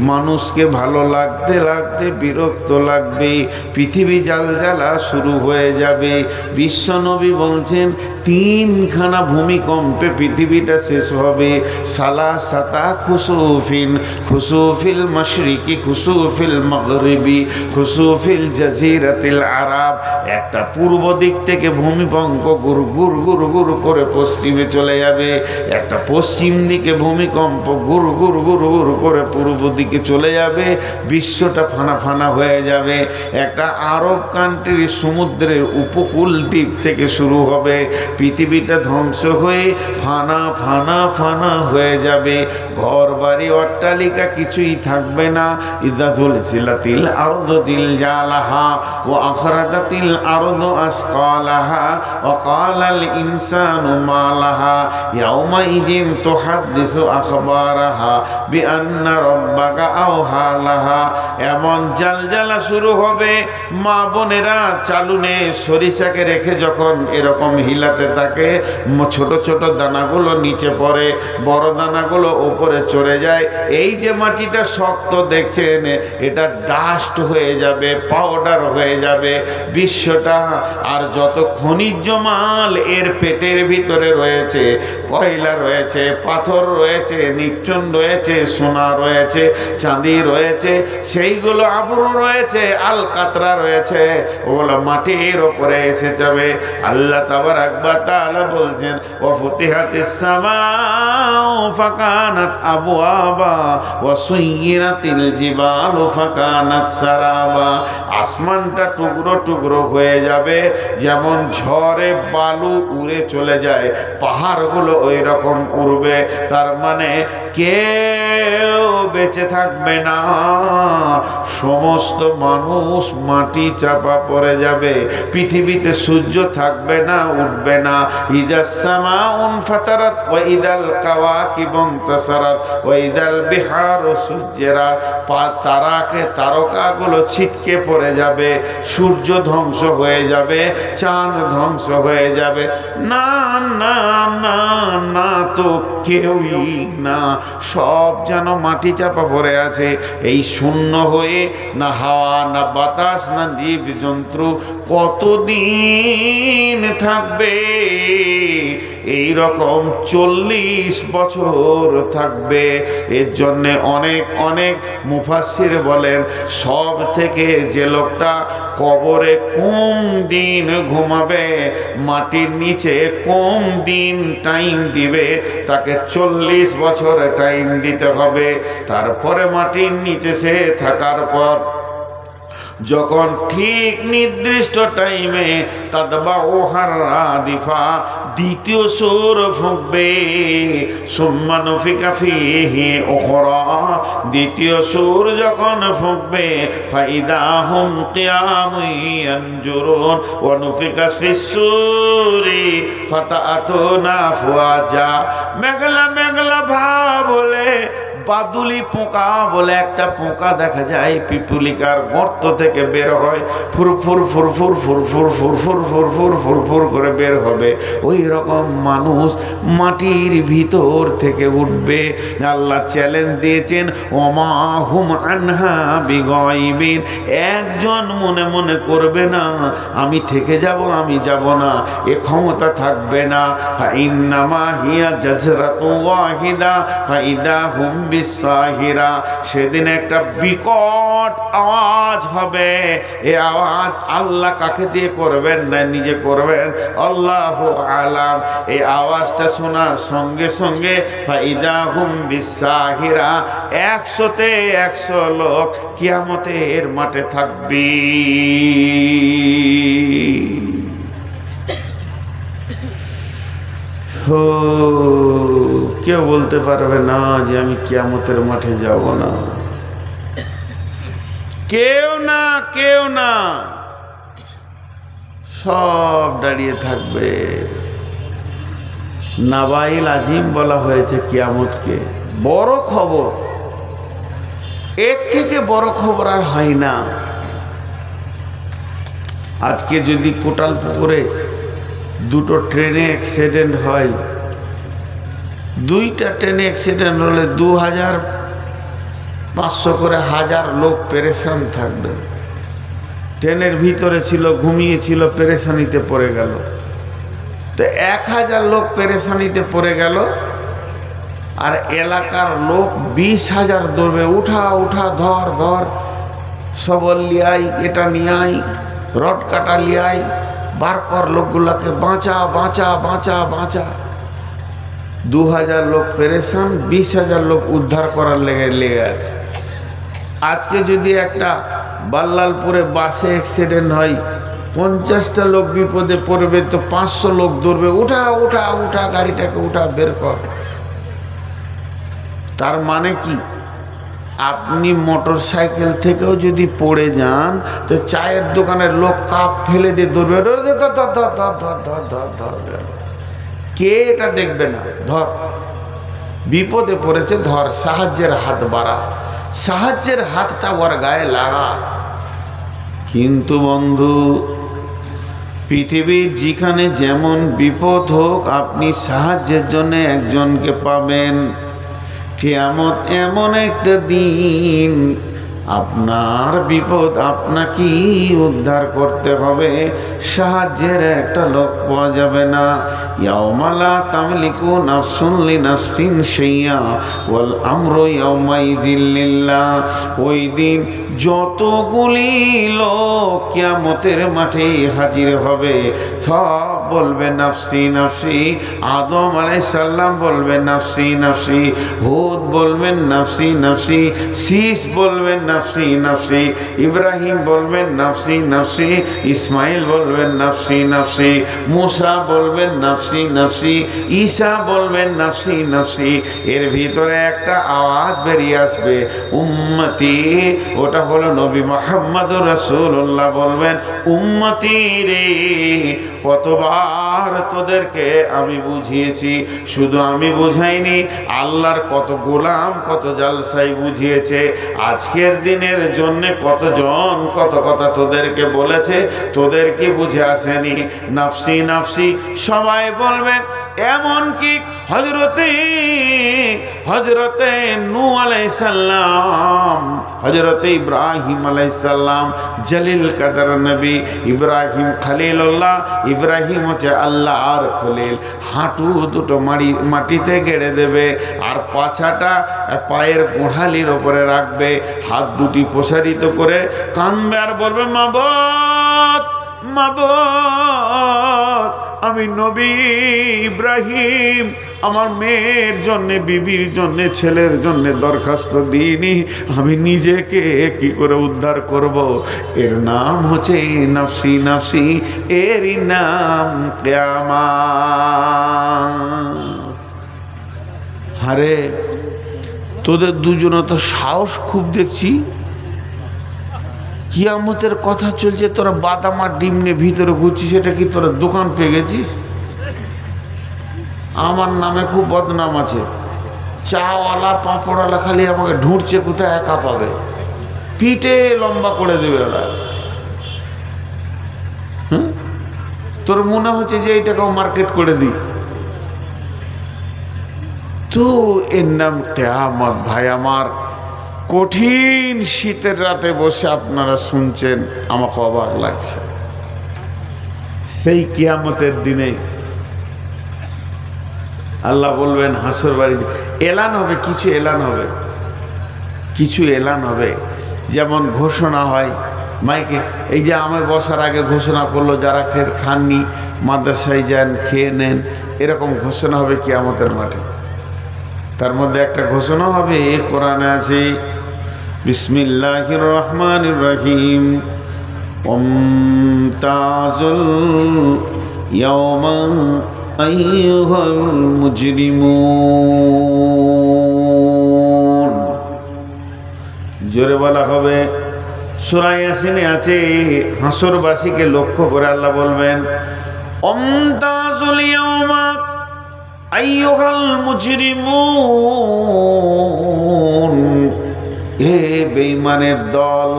মানুষকে ভালো লাগতে লাগতে বিরক্ত লাগবে, পৃথিবী জালজালা শুরু হয়ে যাবে। বিশ্বনবী বলছেন 3খানা ভূমিকম্পে পৃথিবীটা শেষ হবে। সালাসাতা খুসুফিন, খুসুফিল মাশরিকি, খুসুফিল মাগরিবি, খুসুফিল জাজিরাতিল আরব। একটা পূর্ব দিক থেকে ভূমিকম্প গুর গুর গুর গুর করে পশ্চিমে চলে যাবে, একটা পশ্চিম দিকে ভূমিকম্প গুর গুর গুর গুর করে পূর্ব দিকে চলে যাবে, বিশ্বটা ফানা ফানা হয়ে যাবে। একটা আরব কান্ট্রির সমুদ্রের উপকূল দ্বীপ থেকে শুরু হবে, পৃথিবীটা ধ্বংস হয়ে ফানা ফানা ফানা হয়ে যাবে, ঘর বাড়ি অট্টালিকা কিছুই থাকবে না। ইযা যুলজিলাতিল আরদু জিলজালাহা ওয়া আখরাজাতিল আরদু আসকালাহা ওয়া ক্বালাল ইনসানু মা লাহা ইয়াওমা ইযিন তুহাদ্দিসু আখবারাহা বিআন্না রাব্বাকা আওহা লাহা। এমন জালজালা শুরু হবে, মা বোনেরা চালুনে সরিষাকে রেখে যখন এরকম হিলাতে থাকে, ছোট ছোট দানাগুলো নিচে পড়ে, বড় দানাগুলো উপরে চড়ে যায়। এই যে মাটিটা শক্ত দেখছেন, এটা ডাস্ট হয়ে যাবে, পাউডার হয়ে যাবে বিশ্বটা। আর যত খনিজ মাল এর পেটের ভিতরে রয়েছে, কয়লা রয়েছে, পাথর রয়েছে, নিপচন রয়েছে, সোনা রয়েছে, চাঁদি রয়েছে, সেইগুলো আবরু রয়েছে, আলকাতরা রয়েছে, ওগুলো মাটির ওপরে এসে যাবে। আল্লাহ তাবারাক ওয়া তাআলা বলছেন ওয়া ফুতিহাতিস সামাউ ফাকানাত আবওয়াবা ওয়া সুয়িরাতিল জিবালু ফাকানাত সারাবা। আসমানটা টুকরো টুকরো হয়ে যাবে, যেমন ঝড়ে বালু উড়ে চলে যায়, পাহাড়গুলো ওই রকম উড়বে। তার মানে কেউ বেঁচে থাকবে না, সমস্ত মানুষ মাটি চাপা পড়ে যাবে, পৃথিবীতে সূর্য থাকবে না, উঠবে না। ইজাস সামাউন ফাতারাত ওয়া ইদাল কাওয়াকিবু ইনতাসারাত ওয়া ইদাল বিহারু সুজ্জিরাত, তারকাগুলো ছিটকে পড়ে যাবে, সূর্য ধ্বংস হয়ে যাবে, চাঁদ ধ্বংস হয়ে যাবে। না না না না, তো কেউই না, সব যেন মাটি চাপা পড়ে আছে। এই শূন্য হয়ে না হাওয়া, না বাতাস, না জীবজন্তু কতদিন থাকবে? এই রকম 40 বছর থাকবে। এর জন্যে অনেক অনেক মুফাসসির বলেন, সব থেকে যে লোকটা কবরে কম দিন ঘুমাবে, মাটির নিচে কম দিন টাইম দিবে, তাকে 40 বছর টাইম দিতে হবে। তারপরে মাটির নিচে সে থাকার পর যখন ঠিক নির্দিষ্ট টাইমে তাদবাউহার রাদিফা, দ্বিতীয় সুর ফুঁকবে, সুম্মা নুফিকা ফীহি উখরা, দ্বিতীয় সুর যখন ফুঁকবে, ফাইদা হুম কিয়ামুন ইয়ানজুরুন ওয়া নুফিকা ফিস সূরি ফাতাআতুনা আফওয়াজা। মেঘলা মেঘলা ভাব বলে বাদুলি পোকা বলে একটা পোকা দেখা যায়, পিপুলিকার গর্ত থেকে বের হয়, ফুরফুর ফুরফুর ফুরফুর ফুরফুর ফুরফুর ফুরফুর করে বের হবে। ওই রকম মানুষ মাটির ভিতর থেকে উঠবে। আল্লাহ চ্যালেঞ্জ দিয়েছেন, ওমা হুম আনহা বিগাইবিন, একজন মনে মনে করবে না আমি থেকে যাব, আমি যাব না, এ ক্ষমতা থাকবে না। ফাইন্নামা হিয়া জাজরাতু ওয়াহিদা ফাইদা হুম বিসাহিরা, সেদিন একটা বিকট আওয়াজ হবে। এই আওয়াজ আল্লাহ কাকে দিয়ে করবেন না নিজে করবেন, আল্লাহু আলাম। এই আওয়াজটা শোনার সঙ্গে সঙ্গে ফাইদা হুম বিসাহিরা, 100তে 100 লোক কিয়ামতের মাঠে থাকবে। কেউ বলতে পারবে না যে আমি কিয়ামতের মাঠে যাব না, কেউ না, কেউ না, সব দাঁড়িয়ে থাকবে। নাবাইল আজিম বলা হয়েছে কিয়ামতকে, বড় খবর, এর থেকে বড় খবর আর হয় না। আজকে যদি কোটালপুকুরে দুটো ট্রেনে অ্যাক্সিডেন্ট হয়, দুইটা ট্রেনে অ্যাক্সিডেন্ট হলে 2500 করে 1000 লোক পেরেশান থাকবে। ট্রেনের ভিতরে ছিল, ঘুমিয়েছিল, পেরেশানিতে পড়ে গেল, তো 1000 লোক পেরেশানিতে পড়ে গেল। আর এলাকার লোক 20,000 দৌড়বে, উঠা উঠা, ধর ধর, সবল লিয়াই, এটা নিয়াই, রড কাটা লিয়াই, বার কর লোকগুলাকে, বাঁচা বাঁচা বাঁচা বাঁচা। 2000 লোক পেরেশান, 20,000 লোক উদ্ধার করার লেগে আছে। আজকে যদি একটা বাল্লালপুরে বাসে অ্যাক্সিডেন্ট হয়, 50টা লোক বিপদে পড়বে, তো 500 লোক দৌড়বে, উঠা উঠা উঠা, গাড়িটাকে উঠা, বের কর। তার মানে কি, আপনি মোটর সাইকেল থেকেও যদি পড়ে যান, তো চায়ের দোকানের লোক কাপ ফেলে দিয়ে দৌড়বে, ধর ধর ধর ধর ধর ধর ধর ধর, কে এটা দেখবে না? ধর, বিপদে পড়েছে, ধর, সাহায্যের হাত বাড়া, সাহায্যের হাতটা ওর গায়ে লাগা। কিন্তু বন্ধু, পৃথিবীর যেখানে যেমন বিপদ হোক, আপনি সাহায্যের জন্য একজনকে পাবেন। কিয়ামত এমন একটা দিন, আপনার বিপদ আপনাকেই উদ্ধার করতে হবে, সাহায্যের একটা লোক পাওয়া যাবে না। ইয়াউমা লা তামলিকু নাফসুন লিনাফসিন শাইআ ওয়াল আমরু ইয়াউমাইযিন লিল্লাহ। ওই দিন যতগুলি লোক কিয়ামতের মাঠে হাজির হবে, সব বলবে নাফসি নাফসি। আদম আলাইহিস সালাম বলবেন নাফসি নাফসি, হুদ বলবেন নাফসি নাফসি, শীস বলবেন নাফসি নাফসি, ইব্রাহিম বলবেন নাফসি নাফসি, ইসমাইল বলবেন নাফসি নাফসি, মুসা বলবেন নাফসি নাফসি, ঈসা বলবেন নাফসি নাফসি। এর ভিতরে একটা আওয়াজ বেরিয়ে আসবে উম্মতি, ওটা হলো নবী মুহাম্মদুর রাসূলুল্লাহ বলবেন উম্মতি রে, কতবার তোদেরকে আমি বুঝিয়েছি, শুধু আমি বুঝাইনি, আল্লাহর কত গোলাম কত জালসাই বুঝিয়েছে। আজকের দিনের জন্য কতজন কত কথা তোদেরকে বলেছে, তোদের কি বুঝে আসেনি? নাফসি নাফসি সবাই বলবে। এমনকি হযরতে নূহ আলাইহিস সালাম, হযরতে ইব্রাহিম আলাইহিস সালাম, জলিল কদর নবী ইব্রাহিম খলিলুল্লাহ, ইব্রাহিম হচ্ছে আল্লাহর খলিল, হাঁটু দুটো মাটিতে গেড়ে দেবে আর পাছাটা পায়ের গোড়ালির ওপরে রাখবে, হাত দুটি প্রসারিত করে কাঁদবে আর বলবে মাবুদ মাবুদ, আমি নবী ইব্রাহিম আমার মেয়ের জন্যে, বিবির জন্যে, ছেলের জন্যে দরখাস্ত দিইনি, আমি নিজেকে কি করে উদ্ধার করব? এর নাম হচ্ছে নাফসি নাফসি, এরই নাম কিয়ামত। আরে তোদের দুজনে তো সাহস খুব দেখছি, কিয়ামতের কথা চলছে, তোরা বাদাম আর ডিম নিয়ে ভিতরে ঘুরছিস, সেটা কি তোরা দোকান পেয়ে গেছিস? আমার নামে খুব বদনাম আছে, চাওয়ালা পাঁপড়ওয়ালা খালি আমাকে ঢুঁড়ছে, কোথায় একা পাবে, পিঠে লম্বা করে দেবে ওরা। তোর মনে হচ্ছে যে এইটাকেও মার্কেট করে দিই তো, এর নাম কিয়ামত। ভাই আমার, কঠিন শীতের রাতে বসে আপনারা শুনছেন, আমাকে অবাক লাগছে। সেই কিয়ামতের দিনে আল্লাহ বলবেন হাসর বাড়িতে এলান হবে, কিছু এলান হবে, কিছু এলান হবে। যেমন ঘোষণা হয় মাইকে, এই যে আমার বসার আগে ঘোষণা করলো যারা খাননি মাদ্রাসায় যান খেয়ে নেন, এরকম ঘোষণা হবে কিয়ামতের মাঠে। তার মধ্যে একটা ঘোষণা হবে, কোরআনে আছে বিসমিল্লাহির রহমানির রহিম, ওমতাজুল ইয়াওমা আইয়ুহাল মুজরিমুন। জোরে বলা হবে। সূরা ইয়াসিনে আছে, হাসরবাসীকে লক্ষ্য করে আল্লাহ বলবেন ওমতাজুল ইয়াওমা আইয়ুহাল মুজরিমুন, হে বেঈমানের দল,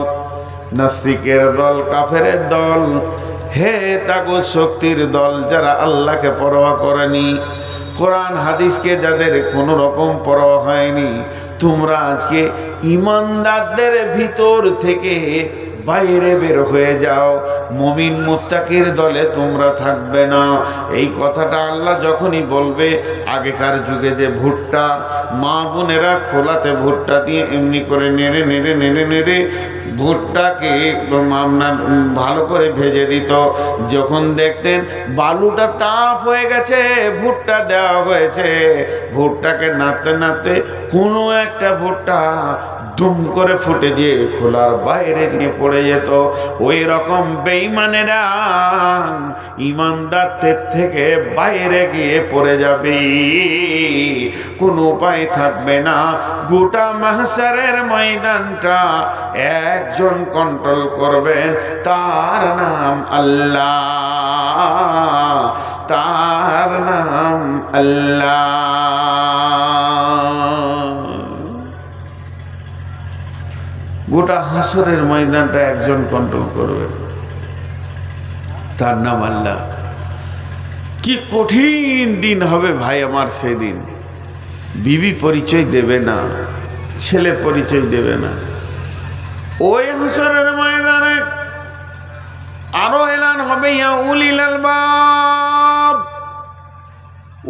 নাস্তিকের দল, কাফেরের দল, হে তাগুত শক্তির দল, যারা আল্লাহকে পরোয়া করেনি, কোরআন হাদিসকে যাদের কোনো রকম পরোয়া হয়নি, তোমরা আজকে ঈমানদারদের ভিতর থেকে বাইরে বের হয়ে যাও, মুমিন মুত্তাকির দলে তোমরা থাকবে না। এই কথাটা আল্লাহ যখনই বলবে, আগেকার যুগে যে ভুট্টা মা বোনেরা খোলাতে ভুট্টা দিয়ে এমনি করে নেড়ে নেড়ে নেড়ে নেড়ে ভুট্টাকে ভালো করে ভেজে দিত, যখন দেখতেন বালুটা তাপ হয়ে গেছে, ভুট্টা দেওয়া হয়েছে, ভুট্টাকে নাড়তে নাড়তে কোনো একটা ভুট্টা দুম করে ফুটে দিয়ে খোলার বাইরে দিয়ে পড়ে যেত। ওই রকম বেঈমানেরা ঈমানদারদের থেকে বাইরে গিয়ে পড়ে যাবে, কোনো উপায় থাকবে না। গোটা মাহশারের ময়দানটা একজন কন্ট্রোল করবেন, তার নাম আল্লাহ, তার নাম আল্লাহ। গোটা হাসরের ময়দানটা একজন কন্ট্রোল করবে, তার নাম আল্লাহ। কি কঠিন দিন হবে ভাই আমার সেদিন। বিবি পরিচয় দেবে না, ছেলে পরিচয় দেবে না। ওই হাসরের ময়দানে আরো এলান হবে, ইয়া উলিল আলবাব,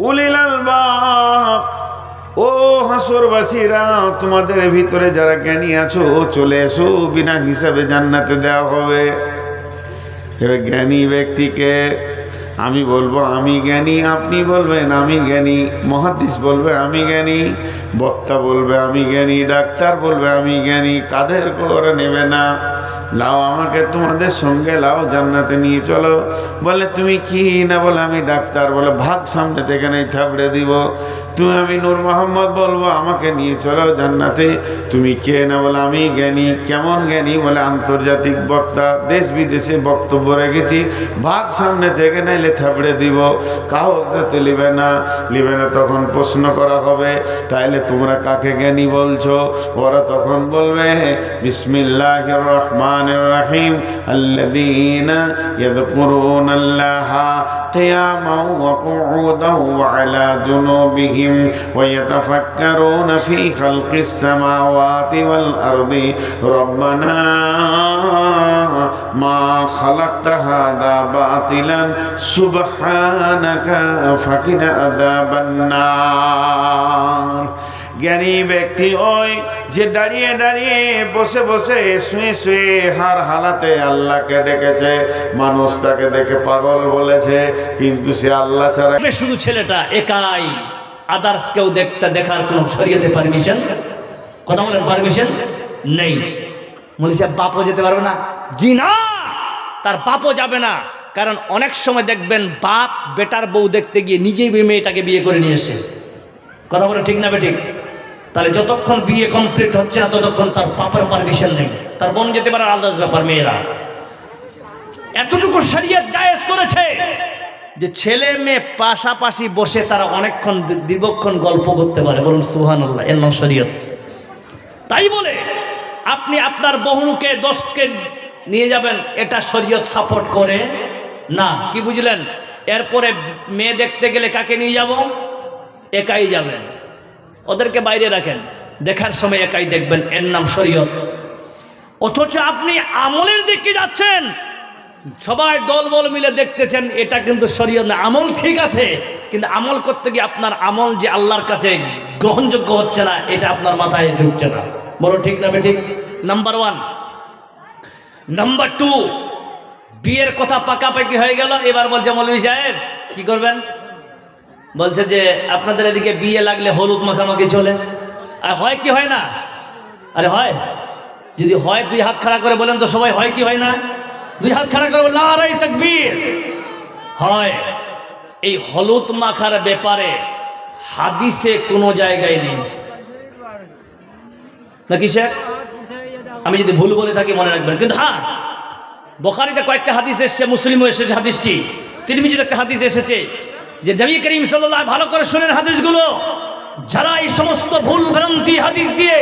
উলিল আলবাব, ও হাসরবাসীরা, তোমাদের ভিতরে যারা জ্ঞানী আছো চলে এসো, বিনা হিসাবে জান্নাতে দেওয়া হবে। জ্ঞানী ব্যক্তিকে আমি বলবো আমি জ্ঞানী, আপনি বলবেন আমি জ্ঞানী, মুহাদ্দিস বলবে আমি জ্ঞানী, বক্তা বলবে আমি জ্ঞানী, ডাক্তার বলবে আমি জ্ঞানী। কাদের করে নেবে না, লাও আমাকে তোমাদের সঙ্গে লাও, জান্নাতে নিয়ে চলো। বলে তুমি কি না, বলে আমি ডাক্তার, বলে ভাগ সামনে থেকে নেই থাবড়ে দিব। তুমি আমি নূর মোহাম্মদ, বলবো আমাকে নিয়ে চলো জান্নাতে। তুমি কে না, বলে আমি জ্ঞানী। কেমন জ্ঞানী, বলে আন্তর্জাতিক বক্তা, দেশ বিদেশে বক্তব্য রেখেছি, ভাগ সামনে থেকে নাইলে থাবড়ে দিব। কাউকে লিবে না, লিবে না। তখন প্রশ্ন করা হবে তাইলে তোমরা কাকে জ্ঞানী বলছো? ওরা তখন বলবে বিসমিল্লাহির রহমানির রহিম, আল্লাযীনা ইয়াযকুরুনাল্লাহা কিয়ামান ওয়া কুউদান ওয়া আলা জুনুবিহিম ওয়া ইয়াতাফাক্কারুনা ফী খালকিস সামাওয়াতি ওয়াল আরদি রব্বানা মা খালাকতা হাযা বাতিলান সুবহানাকা ফাকিনা আযাবান নার। জ্ঞানী ব্যক্তি ওই যে দাঁড়িয়ে দাঁড়িয়ে, বসে বসে, শুয়ে শুয়ে, হার হালাতে আল্লাহকে ডেকেছে। মানুষ তাকে দেখে পাগল বলেছে, কিন্তু সে আল্লাহ ছাড়া। শুধু ছেলেটা একাই, আদার্স কেউ দেখার কোনো শরীয়তে পারমিশন, কথা বলেন, পারমিশন নেই। বলি সাহেব বাপও যেতে পারবে না? জি না, তার বাপও যাবে না। কারণ অনেক সময় দেখবেন বাপ বেটার বউ দেখতে গিয়ে নিজেই মেয়েটাকে বিয়ে করে নিয়ে এসে, কথা বলে ঠিক না বেঠিক? তাহলে যতক্ষণ বিয়ে কমপ্লিট হচ্ছে না ততক্ষণ তার বাপের পারমিশন নেই। তার বোন যেতে পারে, আলাদা ব্যাপার। মেয়েরা এতটুকু শরীয়ত জায়েজ করেছে যে ছেলে মেয়ে পাশাপাশি বসে তারা অনেকক্ষণ দীর্ঘক্ষণ গল্প করতে পারে। বলুন সুবহানাল্লাহ, এর নাম শরীয়ত। তাই বলে আপনি আপনার বহুকে দোস্তকে নিয়ে যাবেন, এটা শরীয়ত সাপোর্ট করে না। কি বুঝলেন? এরপরে মেয়ে দেখতে গেলে কাকে নিয়ে যাব? একাই যাবেন, ওদেরকে বাইরে রাখেন, দেখার সময় একাই দেখবেন, এর নাম শরীয়ত। অথচ আপনি আমলের দিকে যাচ্ছেন, সবাই দলবল মিলে দেখতেছেন, এটা কিন্তু শরীয়ত না। আমল ঠিক আছে, কিন্তু আমল করতে গিয়ে আপনার আমল যে আল্লাহর কাছে গ্রহণযোগ্য হচ্ছে না, এটা আপনার মাথায় ঢুকছে না। বলো ঠিক না বেঠিক? নাম্বার 1। নাম্বার 2, বিয়ের কথা পাকাপাকি হয়ে গেল। এবার বলছে মৌলভী সাহেব কি করবেন? বলছে যে আপনাদের এদিকে বিয়ে লাগলে হলুদ মাখামাখি চলে। আর হয় কি হয় না? আরে হয়। যদি হয় 2 হাত খাড়া করে বলেন তো সবাই, হয় কি হয় না? 2 হাত খাড়া করে বলেন নারায়ে তাকবীর। হয়। এই হলুদ মাখার ব্যাপারে হাদিসে কোনো জায়গায় নেই নাকি শেখ? আমি যদি ভুল বলে থাকি মনে রাখবেন। কিন্তু হ্যাঁ, বুখারীতে কয়েকটা হাদিস এসেছে, মুসলিমও এসেছে হাদিসটি, তিরমিজিতে একটা হাদিস এসেছে যে নবী করিম সাল্লাল্লাহু, ভালো করে শুনেন হাদিসগুলো, যারা এই সমস্ত ভুল ভ্রান্তি হাদিস দিয়ে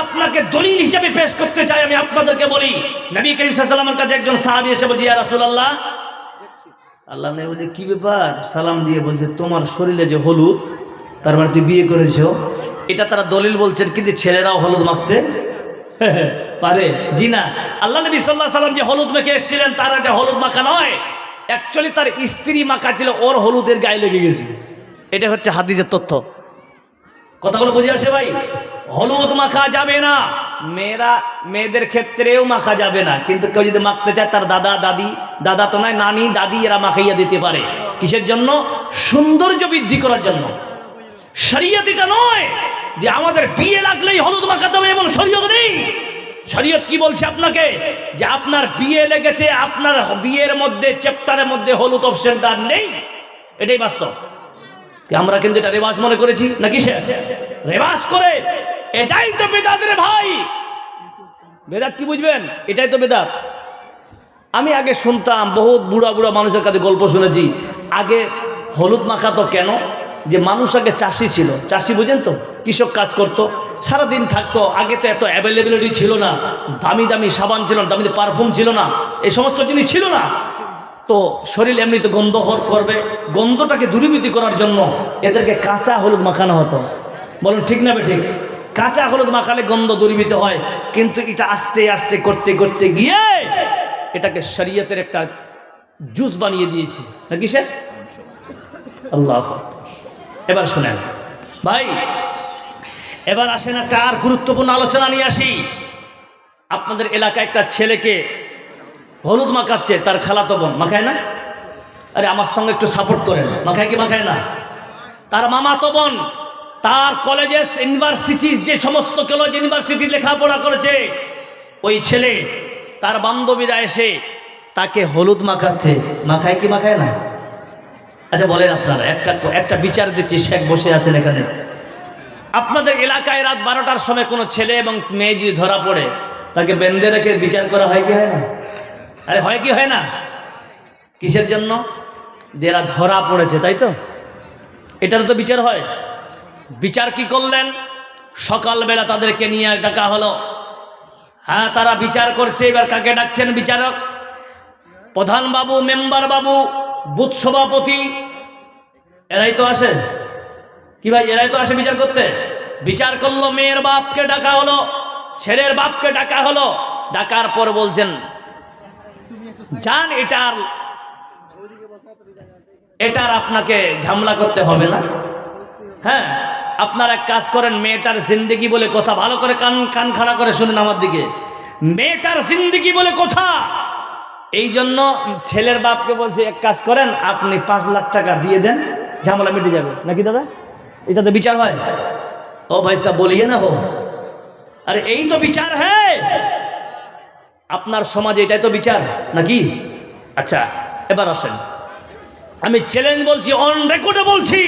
আপনাকে দলিল হিসেবে পেশ করতে চায়, আমি আপনাদেরকে বলি, নবী করিম সাল্লাল্লাহু আলাইহি ওয়াসাল্লামের কাছে একজন সাহাবী এসে বলছে, ইয়া রাসূলুল্লাহ, আল্লাহ নবী বলছে কি ব্যাপার? সালাম দিয়ে বলছে তোমার শরীরে যে হলুদ, তার মানে তুই বিয়ে করেছো। এটা তারা দলিল বলছেন, কিন্তু ছেলেরাও হলুদ মাখতে পারে? জি না। আল্লাহ নবী সাল্লাল্লাহু আলাইহি ওয়াসাল্লাম যে হলুদ মেখে এসেছিলেন, তার এটা হলুদ মাখা নয়, অ্যাকচুয়ালি তার স্ত্রী মাখা ছিল, ওর হলুদের গায়ে লেগে গেছে। এটা হচ্ছে হাদিসের তথ্য। কথাগুলো বুঝে আসে ভাই? হলুদ মাখা যাবে না, মেয়েদের ক্ষেত্রেও মাখা যাবে না। কিন্তু কেউ যদি মাখতে চায়, তার দাদা দাদি, দাদা তো নয়, নানি দাদি, এরা মাখাইয়া দিতে পারে। কিসের জন্য? সৌন্দর্য বৃদ্ধি করার জন্য। শরীয়ত এটা নয় যে আমাদের বিয়ে লাগলেই হলুদ মাখাতে হবে, এমন শরীয়ত নেই। শরীয়ত কি বলছে আপনাকে? যে আপনার বিয়ে লেগেছে, আপনার বিয়ের মধ্যে চ্যাপ্টারের মধ্যে হলুদ অপশনটা নেই। এটাই বাস্তব। আমরা কিন্তু এটা রেওয়াজ মনে করেছি নাকি? সে রেওয়াজ করে, এটাই তো বেদাত রে ভাই। বেদাত কি বুঝবেন? এটাই তো বেদাত। আমি আগে শুনতাম, বহুত বুড়া বুড়া মানুষের কাছে গল্প শুনেছি, আগে হলুদ মাখাতো কেন? যে মানুষ আগে চাষি ছিল, চাষি বুঝেন তো, কৃষক কাজ করতো, সারাদিন থাকতো। আগে তো এত অ্যাভেলেবিলিটি ছিল না, দামি দামি সাবান ছিল না, দামি পারফিউম ছিল না, এই সমস্ত জিনিস ছিল না। তো শরীর এমনিতে গন্ধ করবে, গন্ধটাকে দূরীভূত করার জন্য এদেরকে কাঁচা হলুদ মাখানো হতো। বলুন ঠিক না ঠিক? কাঁচা হলুদ মাখালে গন্ধ দূরীভূত হয়। কিন্তু এটা আস্তে আস্তে করতে করতে গিয়ে এটাকে শরীয়তের একটা জুস বানিয়ে দিয়েছি নাকি সে? আল্লাহ। এবার শুনেন ভাই, এবার আসেন একটা আর গুরুত্বপূর্ণ আলোচনা নিয়ে আসি। আপনাদের এলাকায় একটা ছেলেকে হলুদ মাখাচ্ছে তার খালাতো বোন, মাখায় না? আরে আমার সঙ্গে একটু সাপোর্ট করেন, মাখায় কি মাখায় না? তার মামাতো বোন তার কলেজেস ইউনিভার্সিটি, যে সমস্ত কলেজ ইউনিভার্সিটি লেখাপড়া করেছে, ওই ছেলে তার বান্ধবীরা এসে তাকে হলুদ মাখাচ্ছে, মাখায় কি মাখায় না? আচ্ছা বলেন আপনারা, একটা বিচার দিচ্ছি, শেখ বসে আছেন এখানে, আপনাদের এলাকায় রাত 12টার সময় কোনো ছেলে এবং মেয়ে যদি ধরা পড়ে তাকে বেঁধে রেখে বিচার করা হয় কি হয় না? আরে হয় কি হয় না? কিসের জন্য? যে এরা ধরা পড়েছে, তাই তো? এটার তো বিচার হয়। বিচার কি করলেন? সকালবেলা তাদেরকে নিয়ে ডাকা হলো। হ্যাঁ, তারা বিচার করছে। এবার কাকে ডাকছেন বিচারক? প্রধান বাবু, মেম্বার বাবু, বুথ সভাপতি, এরাই তো আসে কি ভাই? এরাই তো আসে বিচার করতে। বিচার করলো, মেয়ের বাপকে ডাকা হলো, ছেলের বাপকে ডাকা হলো। ডাকার পর বলছেন, জান এটার আপনাকে ঝামেলা করতে হবে না। হ্যাঁ, আপনার এক কাজ করেন, মেয়েটার জিন্দেগি বলে কথা, ভালো করে কান খাড়া করে শুনেন আমার দিকে। মেয়েটার জিন্দেগি বলে কথা, এই জন্য ছেলের বাপকে বলছে, এক কাজ করেন, আপনি 5 লাখ টাকা দিয়ে দেন, ঝামেলা মিটে যাবে। নাকি দাদা? এটা তো বিচার হয়। ও ভাই সাহেব বলিয়ে না হো, আরে এই তো বিচার। হ্যাঁ, আপনার সমাজে এটাই তো বিচার নাকি? আচ্ছা, এবার আসেন, আমি চ্যালেঞ্জ বলছি, অন রেকর্ডে বলছি,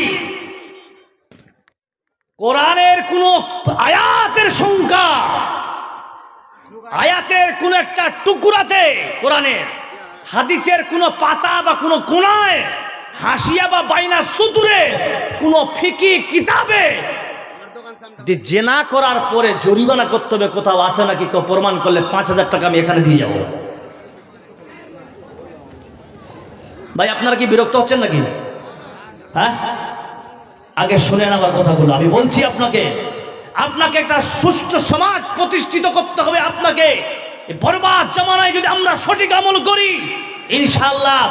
কোরআনের কোন আয়াতের সংখ্যা, আয়াতের কোন একটা টুকরাতে, কোরআনের হাদিসের কোন পাতা বা কোন কোনায়, হাসিয়া বা বাইনা সুতুরে, কোন ফিকি কিতাবে যে জেনা করার পরে জরিমানা করতে হবে কোথাও আছে নাকি? কেউ প্রমাণ করলে 5,000 টাকা আমি এখানে দিয়ে যাব। ভাই আপনারা কি বিরক্ত হচ্ছেন নাকি? হ্যাঁ, আগে শুনেন আমার কথাগুলো। আমি বলছি আপনাকে একটা সুষ্ঠু সমাজ প্রতিষ্ঠিত করতে হবে। আপনাকে বরবাদ জামানায় যদি আমরা সঠিক আমল করি, ইনশাআল্লাহ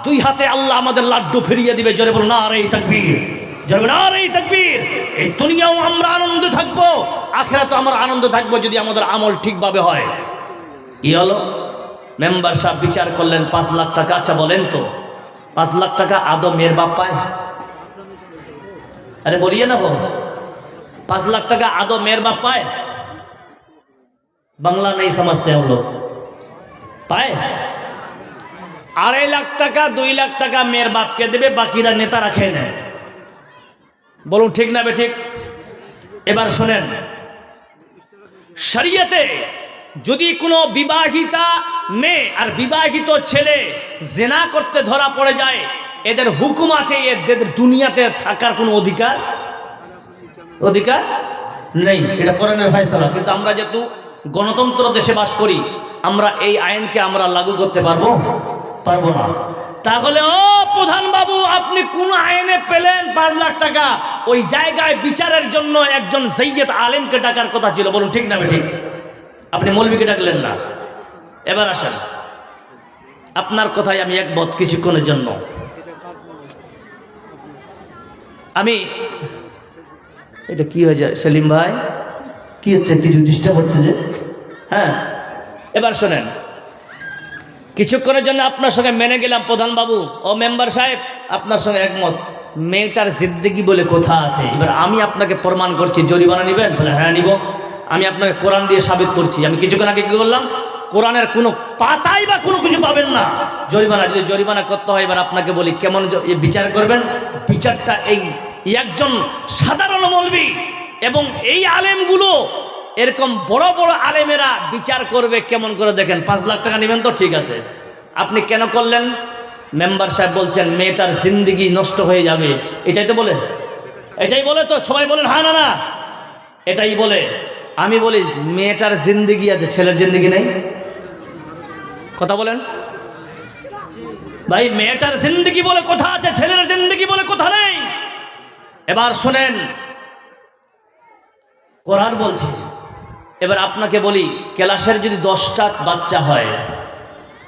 2 হাতে আল্লাহ আমাদের লাড্ডু ফিরিয়ে দিবে। জোরে বলুন নারে তাকবীর, জোরে বলুন নারে তাকবীর। এই দুনিয়াও আমরা আনন্দে থাকবো, আখিরাতেও আমরা আনন্দে থাকবো যদি আমাদের আমল ঠিকভাবে হয়। কি হলো? মেম্বার সাহেব বিচার করলেন 5 লাখ টাকা। আচ্ছা বলেন তো, 5 লাখ টাকা আদৌ মেয়ের বাপ পায়? अरे बोलिए ना, वो 5 लाख टका आदो मेयर बाप पाए? बांग्ला नहीं समझते हम लोग। पाए? 2.5 लाख टका 2 लाख टका मेयर बाप के देवे, बाकीरा नेता रखे ने। बोलूं ठीक ना बेठिक? एबार शुनेन, शरियते যদি কোনো বিবাহিতা মেয়ে আর বিবাহিত ছেলে জিনা করতে ধরা পড়ে যায়, এদের হুকুম আছে, এদের দুনিয়াতে থাকার কোনো অধিকার নেই। এটা কোরআনের ফয়সালা। কিন্তু আমরা যেহেতু গণতন্ত্র দেশে বাস করি, আমরা এই আইনকে আমরা লাগু করতে পারবো না। তাহলে ও প্রধান বাবু, আপনি কোন আইনে পেলেন 5 লাখ টাকা? ওই জায়গায় বিচারের জন্য একজন সৈয়দ আলেমকে ডাকার কথা ছিল। বলুন ঠিক না ঠিক? আপনি মৌলবীকে ডাকলেন না। এবার আসেন, আপনার কথাই আমি একমত কিছুক্ষণের জন্য। আমি এটা কি হয়ে যায় সেলিম ভাই, কি হচ্ছে? কিছু ডিস্টার্ব হচ্ছে যে? হ্যাঁ, এবার শোনেন, কিছুক্ষণের জন্য আপনার সঙ্গে মেনে গেলাম প্রধান বাবু ও মেম্বার সাহেব, আপনার সঙ্গে একমত। মেয়েটার জিন্দেগি বলে কথা আছে। এবার আমি আপনাকে প্রমাণ করছি, জরিমানা নেবেন? বলে হ্যাঁ নিব। আমি আপনাকে কোরআন দিয়ে সাবিত করছি। আমি কিছুক্ষণ আগে কি করলাম? কোরআনের কোনো পাতাই বা কোনো কিছু পাবেন না জরিমানা। যদি জরিমানা করতে হয়, এবার আপনাকে বলি কেমন বিচার করবেন। বিচারটা এই একজন সাধারণ মৌলবী এবং এই আলেমগুলো, এরকম বড় বড় আলেমেরা বিচার করবে কেমন করে দেখেন। 5 লাখ টাকা নেবেন তো ঠিক আছে, আপনি কেন করলেন? মেম্বার সাহেব বলছেন মেয়েটার জিন্দেগি নষ্ট হয়ে যাবে। এটাই তো বলে, এটাই বলে তো? সবাই বলেন হ্যাঁ না না, এটাই বলে। আমি বলি মেয়েটার জিন্দেগি আছে, ছেলের জিন্দেগি নেই। কথা বলেন ভাই, মেয়েটার জিন্দেগি বলে কথা আছে, ছেলের জিন্দেগি বলে কথা নেই। এবার শোনেন, কোরআন বলছে। এবার আপনাকে বলি, ক্লাসের যদি 10টা বাচ্চা হয়,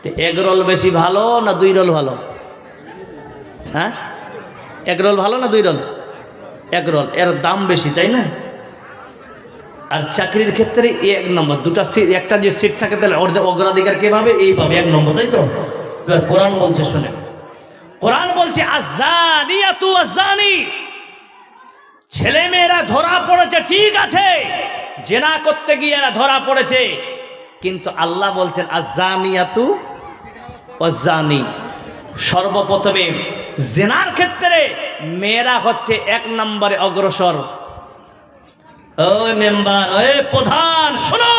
তো 1 রোল বেশি ভালো না 2 রোল ভালো? হ্যাঁ, 1 রোল ভালো না 2 রোল? 1 রোল, এর দাম বেশি, তাই না? আর চাকরির ক্ষেত্রে 1 নম্বর, 2টা সিট, একটা যে সিট থাকে তাহলে অগ্রাধিকার কে পাবে? এই পাবে 1 নম্বর, তাই তো? এবার কোরআন বলছে, শুনে, কোরআন বলছে আযানিয়াতু ওয়াযানি, ছেলে মেয়েরা ধরা পড়েছে ঠিক আছে, জেনা করতে গিয়ে এরা ধরা পড়েছে, কিন্তু আল্লাহ বলছেন আযানিয়াতু ওয়াযানি। সর্বপ্রথমে জেনার ক্ষেত্রে মেয়েরা হচ্ছে 1 নম্বরে অগ্রসর। ওই মেম্বার, ওই প্রধান, শোনো,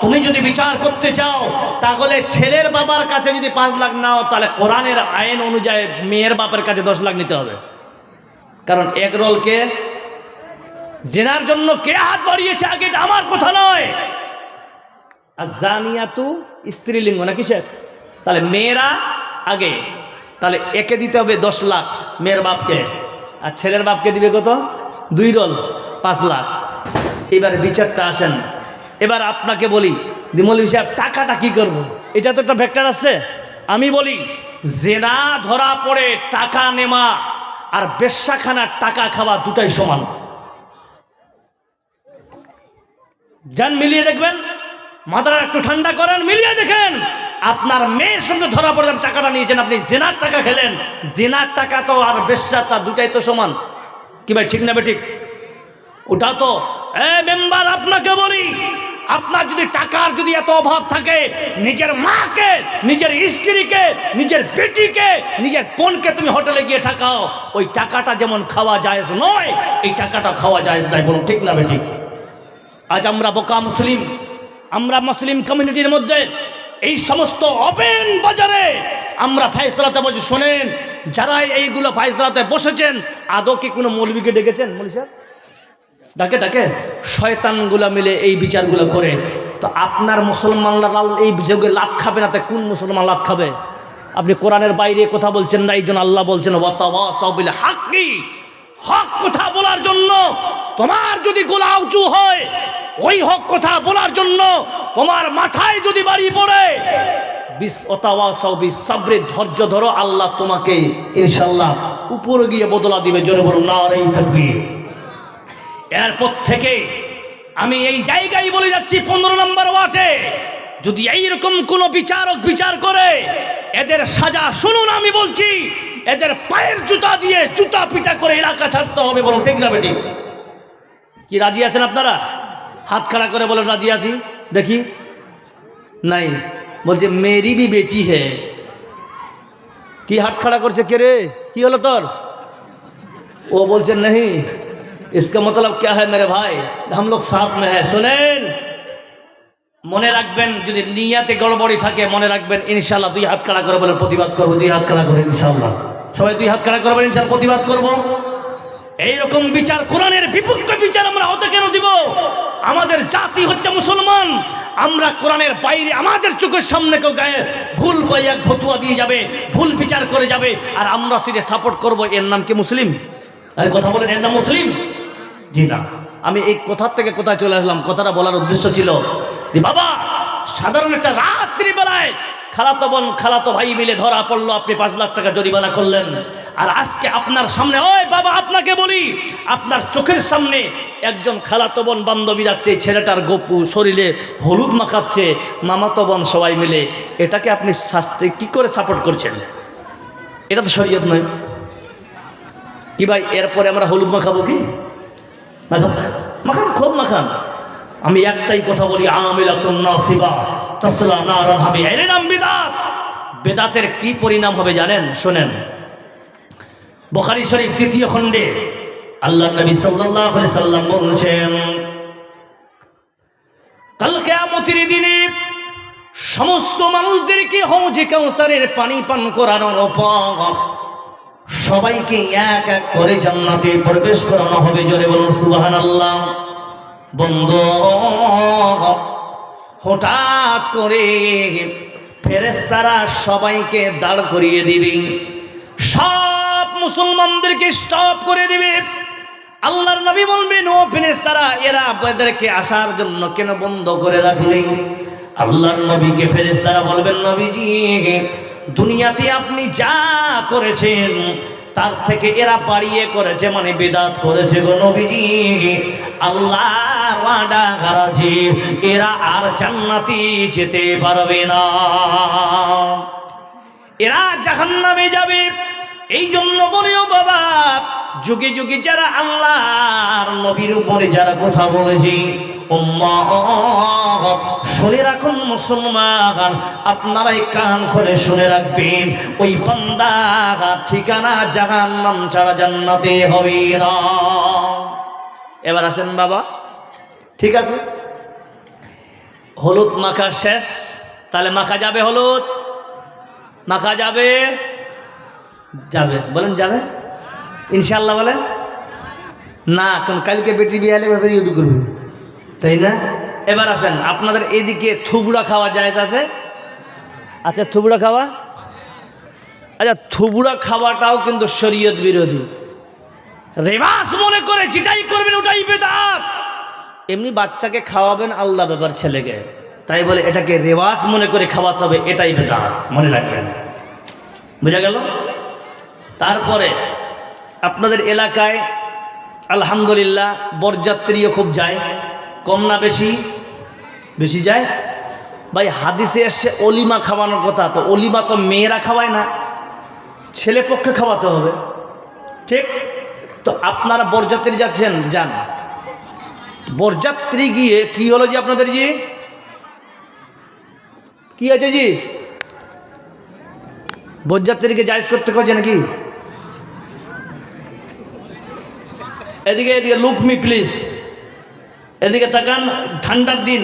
তুমি যদি বিচার করতে চাও তাহলে ছেলের বাবার কাছে যদি 5 লাখ নাও, তাহলে কোরআনের আইন অনুযায়ী মেয়ের বাপের কাছে 10 লাখ নিতে হবে। কারণ এগরোলকে জেনার জন্য কে হাত বাড়িয়েছে আগে, এটা আমার কথা নয়। আর জানিয়াতু স্ত্রীলিঙ্গ না কিসের, তাহলে মেয়েরা আগে, তাহলে একে দিতে হবে 10 লাখ মেয়ের বাপকে, আর ছেলের বাপকে দিবে কত? 2 রোল 5 লাখ। এবারে বিচারটা আসেন। এবার আপনাকে বলি মৌলভী সাহেব টাকাটা কি করব, এটা তো একটা ফ্যাক্টর আছে। আমি বলি জেনা ধরা পড়ে টাকা নেওয়া আর বেশ্যাখানার টাকা খাওয়া দুটাই সমান। যান মিলিয়ে দেখবেন, মাথাটা একটু ঠান্ডা করেন, মিলিয়ে দেখেন। আপনার মেয়ের সঙ্গে ধরা পড়লেন, টাকাটা নিয়েছেন, আপনি জেনার টাকা খেলেন, জেনার টাকা তো আর বেশ্যার তা দুটাই তো সমান। কি ভাই, ঠিক না ঠিক? ওটা তো মেম্বার, আপনাকে বলি, আপনার যদি টাকার যদি এত অভাব থাকে, নিজের মাকে, নিজের স্ত্রীকে, নিজের বেটিকে, নিজের বোনকে তুমি হোটেলে গিয়ে ঠাকাও, ওই টাকাটা যেমন খাওয়া জায়েজ নয়, এই টাকাটা খাওয়া জায়েজ নাই, বলুন ঠিক না বেঠিক? আজ আমরা বোকা মুসলিম, আমরা মুসলিম কমিউনিটির মধ্যে এই সমস্ত ওপেন বাজারে আমরা ফায়সালাতে বলছি। শোনেন, যারা এইগুলো ফায়সালাতে বসেছেন, আদৌ কি কোনো মৌলবীকে ডেকেছেন? মৌলভী সাহেব ডাকে শয়তানগুলা মিলে এই বিচারগুলো করে। তো আপনার মুসলমানরা এই যোগে লাভ খাবে না, তাই কোন মুসলমান লাভ খাবে? আপনি কোরআনের বাইরে কথা বলছেন না, এই জন্য আল্লাহ বলছেন ওয়াতাওয়াসাউ বিল হাক্কি, হক কথা বলার জন্য তোমার যদি গোলা উঁচু হয়, ওই হক কথা বলার জন্য তোমার মাথায় যদি বাড়ি পড়ে, ওয়াতাওয়াসাউ বিস সাবরি, ধৈর্য ধরো, আল্লাহ তোমাকে ইনশাআল্লাহ উপরে গিয়ে বদলা দিবে। জোরে বলুন নারায়ে তাকবীর। এরপর থেকে আমি এই জায়গায় বলে যাচ্ছি, 15 নম্বর ওয়ার্ডে যদি এইরকম কোনো বিচারক বিচার করে, এদের সাজা শুনুন, আমি বলছি, এদের পায়ের জুতা দিয়ে জুতা পিটা করে এলাকা ছাড়তে হবে। বলুন ঠিক না বেটি? কি রাজি আছেন আপনারা? হাত খাড়া করে বলেন রাজি আছি। দেখি নাই, বলছে মেরি भी बेटी है। কি হাত খাড়া করছে? কে রে, কি হলো তোর? ও বলছে नहीं, इसका मतलब क्या है मेरे भाई, हम लोग साथ में है। শুনেন, মনে রাখবেন, যদি নিয়াতে গড়বড়ি থাকে মনে রাখবেন, ইনশাআল্লাহ 2 হাত খাড়া করে বলেন প্রতিবাদ করব। 2 হাত খাড়া করে ইনশাআল্লাহ, সবাই 2 হাত খাড়া করবেন, ইনশাআল্লাহ প্রতিবাদ করব। এইরকম বিচার, কোরআনের বিপক্ষে বিচার আমরা হতে কেন দিব? আমাদের জাতি হচ্ছে মুসলমান, আমরা কোরআনের বাইরে আমাদের চোখের সামনে কেউ গায়ে ভুল পাইয়া ফতুয়া দিয়ে যাবে, ভুল বিচার করে যাবে, আর আমরা সেটা সাপোর্ট করব, এর নাম কি মুসলিম? আর কথা বলেন, এর নাম মুসলিম? জি না। আমি এই কথার থেকে কোথায় চলে আসলাম, কথাটা বলার উদ্দেশ্য ছিল যে বাবা, সাধারণ একটা রাত্রিবেলায় খালাতো বোন খালাতো ভাই মিলে ধরা পড়লো, আপনি 5 লাখ টাকা জরিমানা করলেন, আর আজকে আপনার সামনে, ওই বাবা আপনাকে বলি, আপনার চোখের সামনে একজন খালাতো বোন বান্ধবী রাখছে, ছেলেটার গপু শরীরে হলুদ মাখাচ্ছে, মামাতো বোন সবাই মিলে, এটাকে আপনি শাস্তি কি করে সাপোর্ট করছেন? এটা তো শরীয়ত নয়। কি ভাই, এরপরে আমরা হলুদ মাখাবো? কি মাখান, খুব মাখান। আমি একটাই কথা বলি, আমিলাতুন নাসিবা তাসলা নারান হামিয়া, এর নাম বিদআত। বেদাতের কি পরিণাম হবে জানেন? শোনেন, বুখারী শরীফ 3য় খণ্ডে আল্লাহর নবী সাল্লাল্লাহু আলাইহি সাল্লাম বলেছেন, কাল কিয়ামতের দিনে সমস্ত মানুষদেরকে হৌজে কাউসারের পানি পান করানোর পর সবাইকে এক এক করে জান্নাতে প্রবেশ করানো হবে। জোরে বলুন সুবহানাল্লাহ। বন্ধু, হঠাৎ করে ফেরেশতারা সবাইকে দাঁড় করিয়ে দিবে, সব মুসলমানদেরকে স্টপ করে দিবে। আল্লাহর নবী বলবেন, ও ফেরেশতারা, এরা আপনাদেরকে আসার জন্য কেন বন্ধ করে রাখলেন? আল্লাহর নবীকে ফেরেশতারা বলবেন, নবীজি, দুনিয়াতে আপনি যা করেছেন তার থেকে এরা বাড়িয়ে করেছে, মানে বিদআত করেছে গো নবীজি। আল্লাহর ওয়াদা করেছে এরা আর জান্নাতে যেতে পারবে না, এরা জাহান্নামে যাবে। এই জন্য বলিও বাবা, যুগে যুগে যারা আল্লাহর নবীর উপরে যারা কথা বলেছে, শুনে রাখুন মুসলমান, আপনারাই কান করে শুনে রাখবেন, ওই বান্দা ঠিকানা জাহান্নাম ছাড়া জান্নাতে হবে না। এবার আসেন বাবা, ঠিক আছে, হলুদ মাখা শেষ, তাহলে মাখা যাবে, হলুদ মাখা যাবে, যাবে বলেন, যাবে ইনশাআল্লাহ বলেন না, কারণ কালকে বেটি বিয়ে হলে ভাবে ইউদু করবে, তাই না? এবার আসেন, আপনাদের এদিকে থুবড়া খাওয়া জায়েজ আছে? আচ্ছা থুবড়া খাওয়া, আচ্ছা থুবড়া খাওয়াটাও কিন্তু শরীয়ত বিরোধী, রেওয়াজ মনে করে যেটাই করবেন ওটাই বেদাত। এমনি বাচ্চাকে খাওয়াবেন আলাদা ব্যাপার, ছেলেকে, তাই বলে এটাকে রেওয়াজ মনে করে খাওয়াতে হবে, এটাই বেদাত, মনে রাখবেন, বুঝা গেল? তারপরে আপনাদের এলাকায় আলহামদুলিল্লাহ বরযাত্রীও খুব যায়, কম না বেশি? বেশি যায়। ভাই হাদিসে এসছে অলিমা খাওয়ানোর কথা, তো অলিমা তো মেয়েরা খাওয়ায় না, ছেলে পক্ষে খাওয়াতে হবে, ঠিক? তো আপনারা বরযাত্রী যাচ্ছেন, যান, বরযাত্রী গিয়ে কি হলো জি আপনাদের, জি কি আছে জি? বরযাত্রীকে জায়েজ করতে কছে নাকি? এদিকে এদিকে লুক মি প্লিজ, এদিকে তাকান, ঠান্ডার দিন,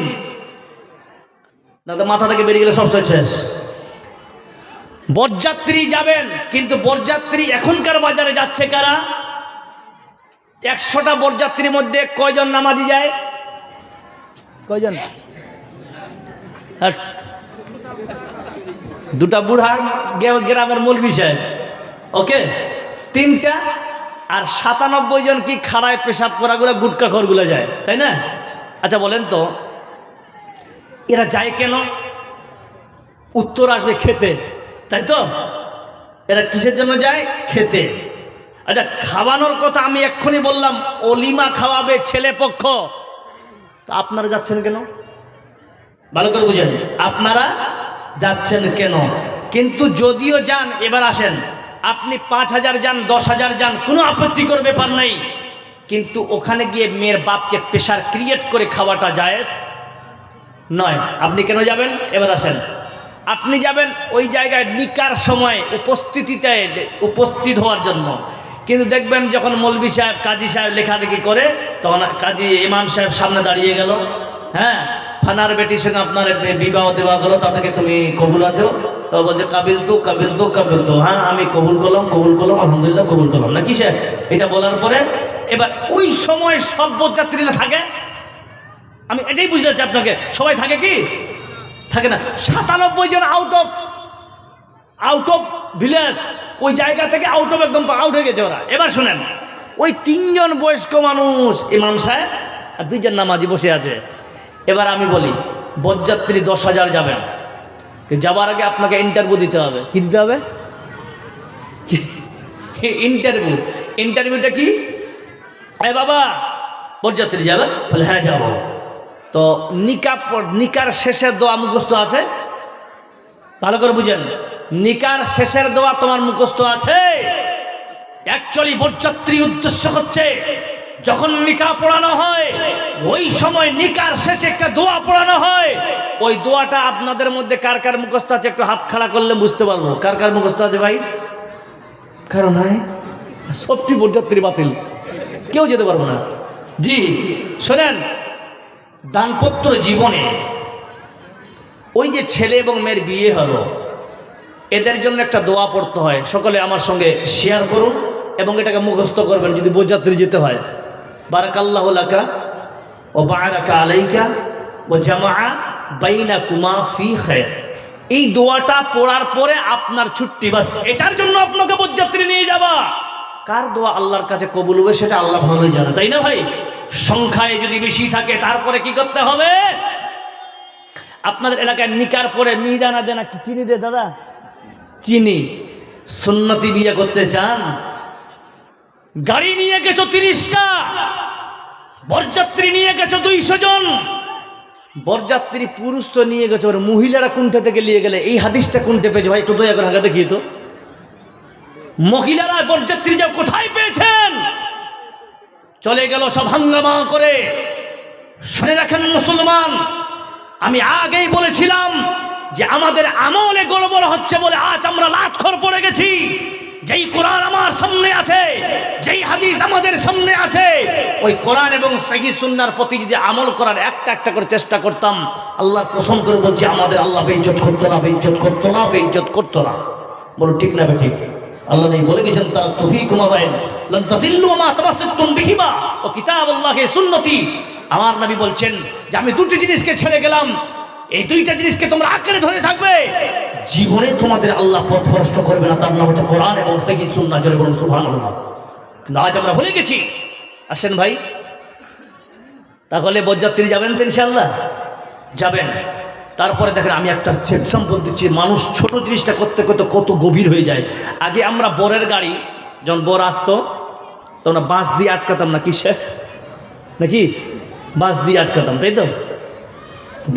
দাদা মাথা থেকে বেরিয়ে গেলে সব শেষ। বরযাত্রী যাবেন, কিন্তু বরযাত্রী এখনকার বাজারে যাচ্ছে কারা? 100টা বরযাত্রীর মধ্যে কয়জন নামাজি যায়? কয়জন? দুটা বুড়ার গ্রামের মৌলবি সাহেব, ওকে, 3টা, আর 97 জন কি খাড়ায় পেশাব করাগুলো গুটকা খরগুলো যায়, তাই না? আচ্ছা বলেন তো এরা যায় কেন? উত্তর আসবে খেতে, তাই তো? এরা কিসের জন্য যায়? খেতে। আচ্ছা খাওয়ানোর কথা আমি এক্ষুনি বললাম, অলিমা খাওয়াবে ছেলে পক্ষ, তো আপনারা যাচ্ছেন কেন? ভালো করে বুঝেন, আপনারা যাচ্ছেন কেন? কিন্তু যদিও যান, এবার আসেন, আপনি 5000 যান, 10,000 যান, কোনো আপত্তিকর ব্যাপার নাই, কিন্তু ওখানে গিয়ে মেয়ের বাপকে প্রেশার ক্রিয়েট করে খাওয়াটা জায়েজ নয়। আপনি কেন যাবেন? এবার আসেন, আপনি যাবেন ওই জায়গায় নিকার সময় উপস্থিত হওয়ার জন্য, কিন্তু দেখবেন যখন মৌলবি সাহেব কাজী সাহেব লেখালেখি করে, তখন কাজী ইমাম সাহেব সামনে দাঁড়িয়ে গেল, হ্যাঁ ফানার বেটির সঙ্গে আপনার বিবাহ দেওয়া গেল, তা থেকে তুমি কবুল আছো? তো বলছে কাবিল তো, হ্যাঁ আমি কবুল করলাম, আলহামদুলিল্লাহ কবুল করলাম, না কি স্যার? এটা বলার পরে এবার ওই সময় সব বরযাত্রীরা থাকে, আমি এটাই বুঝতে চাচ্ছি আপনাকে, সবাই থাকে কি? থাকে না। 97 জন আউট অফ ভিলেজ, ওই জায়গা থেকে একদম আউট হয়ে গেছে ওরা। এবার শুনেন, ওই 3 জন বয়স্ক মানুষ, ইমাম সাহেব আর 2 জন নামাজি বসে আছে। এবার আমি বলি বরযাত্রী 10,000 যাবেন, যাবার আগে আপনাকে ইন্টারভিউ দিতে হবে। কি দিতে হবে? ইন্টারভিউটা কি? এ বাবা বরযাত্রী যাবে? বলে হ্যাঁ যাব। তো নিকার শেষের দোয়া মুখস্থ আছে? ভালো করে বুঝেন, নিকার শেষের দোয়া তোমার মুখস্থ আছে? অ্যাকচুয়ালি বরযাত্রী উদ্দেশ্য হচ্ছে যখন নিকা পড়ানো হয়, ওই সময় নিকার শেষে একটা দোয়া পড়ানো হয়। ওই দোয়াটা আপনাদের মধ্যে কার কার মুখস্থ আছে একটু হাত খাড়া করলে বুঝতে পারবো কার কার মুখস্থ আছে। ভাই কারণ নাই, সবটি বরযাত্রী বাতিল, কেউ যেতে পারবো না। জি শোনেন, দাম্পত্য জীবনে ওই যে ছেলে এবং মেয়ের বিয়ে হলো, এদের জন্য একটা দোয়া পড়তে হয়। সকলে আমার সঙ্গে শেয়ার করুন এবং এটাকে মুখস্থ করবেন যদি বরযাত্রী যেতে হয়। বারাকাল্লাহু লাকা ও বারাকা আলাইকা ও জামা বাইনাকুমা ফি খায়র। এই দোয়াটা পড়ার পরে আপনার ছুটি, বাস এটার জন্য আপনাকে বরযাত্রী নিয়ে যাবা। কার দোয়া আল্লাহর কাছে কবুল হবে সেটা আল্লাহ ভালোই জানে, তাই না ভাই? সংখ্যায় যদি বেশি থাকে তারপরে কি করতে হবে? আপনাদের এলাকায় নিকার পরে মিহিদানা দেনা কি চিনি দে দাদা? চিনি। সুন্নতি বিয়ে করতে চান? গাড়ি নিয়ে গেছো 30টা, বরযাত্রী নিয়ে গেছো 200 জন। বরযাত্রী পুরুষ তো নিয়ে গেছো, মহিলারা কোনটা থেকে নিয়ে গেলে? এই হাদিসটা কোনটা পেয়েছে ভাই? একটু দয়া করে আগে দেখিয়ে তো। মহিলারা বরযাত্রী যে কোথায় পেয়েছেন? চলে গেল সব হাঙ্গামা করে। শুনে রাখেন মুসলমান, আমি আগেই বলেছিলাম যে আমাদের আমলে গড়বড় হচ্ছে বলে আজ আমরা লাতখর পড়ে গেছি। যেই কোরআন আমার সামনে আছে, যেই হাদিস আমাদের সামনে আছে, ওই কোরআন এবং সহিহ সুন্নাহর প্রতি যদি আমল করার একটা একটা করে চেষ্টা করতাম, আল্লাহর কসম করে বলছি আমাদের আল্লাহ বেইজ্জত করতো না, বেইজ্জত করতো না, বেইজ্জত করতো না। বলো ঠিক না বেঠিক? আল্লাহ নেই বলে গেছেন তারা তৌফিকুম আবাইন লান তাযিল্লু মা তামাসসাকতুম বিহিমা ওয়া কিতাবুল্লাহি সুন্নতি। আমার নবী বলছেন যে আমি দুটি জিনিসকে ছেড়ে গেলাম, এই দুইটা জিনিসকে তোমরা আঁকড়ে ধরে থাকবে, জীবনে তোমাদের আল্লাহ পথ ভ্রষ্ট করবে না। তার নাম হচ্ছে কোরআন এবং সহিহ সুন্নাহ। জোরে বলুন সুবহানাল্লাহ। কিন্তু আজ আমরা ভুলে গেছি। আসেন ভাই, তাহলে বরযাত্রী যাবেন তো ইনশাআল্লাহ? যাবেন। তারপরে দেখেন, আমি একটা এক্সাম্পল দিচ্ছি, মানুষ ছোট জিনিসটা করতে করতে কত গভীর হয়ে যায়। আগে আমরা বরের গাড়ি যখন বর আসতো তখন বাঁশ দিয়ে আটকাতাম না, কিসে নাকি বাঁশ দিয়ে আটকাতাম, তাই তো?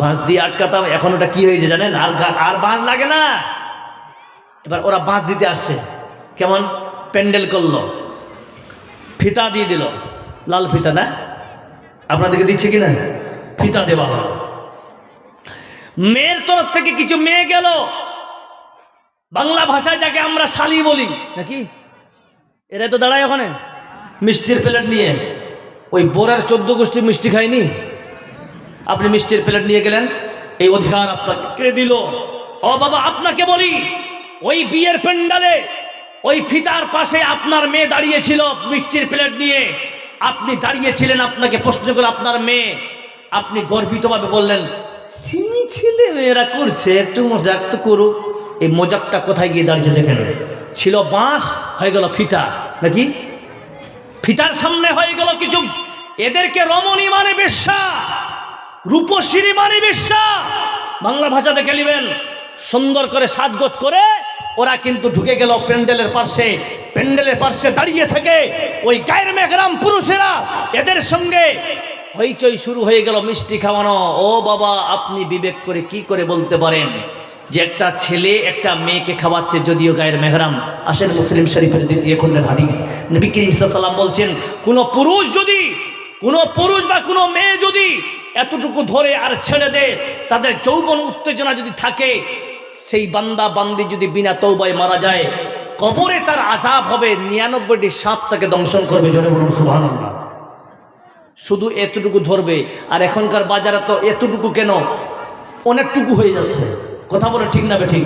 বাঁশ দিয়ে আটকাতাম। এখন ওটা কি হয়েছে জানেন? আর বাঁশ লাগে না। এবার ওরা বাঁশ দিতে আসছে। কেমন প্যান্ডেল করলো, ফিতা দিয়ে দিল, লাল ফিতা না? আপনাদেরকে দিচ্ছে কিনা? ফিতা দেওয়া হলো। মেয়ের তরফ থেকে কিছু মেয়ে গেল, বাংলা ভাষায় যাকে আমরা শালি বলি নাকি, এরা তো দাঁড়ায় ওখানে মিষ্টির প্লেট নিয়ে। ওই বোরার 14 গোষ্ঠী মিষ্টি খায়নি, আপনি মিষ্টির প্লেট নিয়ে গেলেন, এই অধিকার আপনাকে কে দিল? ও বাবা, আপনাকে বলি, ওই বিয়ের প্যান্ডালে ওই ফিতার পাশে আপনার মেয়ে দাঁড়িয়েছিল মিষ্টির প্লেট নিয়ে, আপনি দাঁড়িয়েছিলেন, আপনাকে প্রশ্ন করে আপনার মেয়ে, আপনি গর্বিতভাবে বললেন ছেলে মেয়েরা করছে, একটু মজাক তো করুক। এই মজাকটা কোথায় গিয়ে দাঁড়িয়েছে দেখেন? ছিল বাঁশ, হয়ে গেল ফিতা নাকি? ফিতার সামনে হয়ে গেল কিছু। এদেরকে রমণী মানে বেশ্যা, রূপশ্রী মানে বেশ্যা। বাংলা ভাষা দেখে নেবেন, সুন্দর করে সাজগোজ করে ওরা কিন্তু ঢুকে গেল প্যান্ডেলের পাশে। প্যান্ডেলের পাশে দাঁড়িয়ে থেকে ওই গায়ের মেঘরাম পুরুষেরা এদের সঙ্গে হইচই শুরু হয়ে গেল, মিষ্টি খাওয়ানো। ও বাবা, আপনি বিবেক করে কি করে বলতে পারেন যে একটা ছেলে একটা মেয়েকে খাওয়াচ্ছে, যদিও গায়ের মেহরাম? আসেন মুসলিম শরীফের 2 খণ্ডের হাদিস, নবী করিম সাল্লাল্লাহু আলাইহি ওয়াসাল্লাম বলছেন, কোনো পুরুষ বা কোনো মেয়ে যদি এতটুকু ধরে আর ছেড়ে দেয়, তাদের যৌবন উত্তেজনা যদি থাকে, সেই বান্দা বান্দি যদি বিনা তওবায় মারা যায়, কবরে তার আযাব হবে, 99টি সাপ তাকে দংশন করবে। জোরে বলুন সুবহানাল্লাহ। শুধু এতটুকু ধরবে। আর এখনকার বাজারে তো এতটুকু কেন, অনেকটুকু হয়ে যাচ্ছে। কথা বলে ঠিক না ঠিক?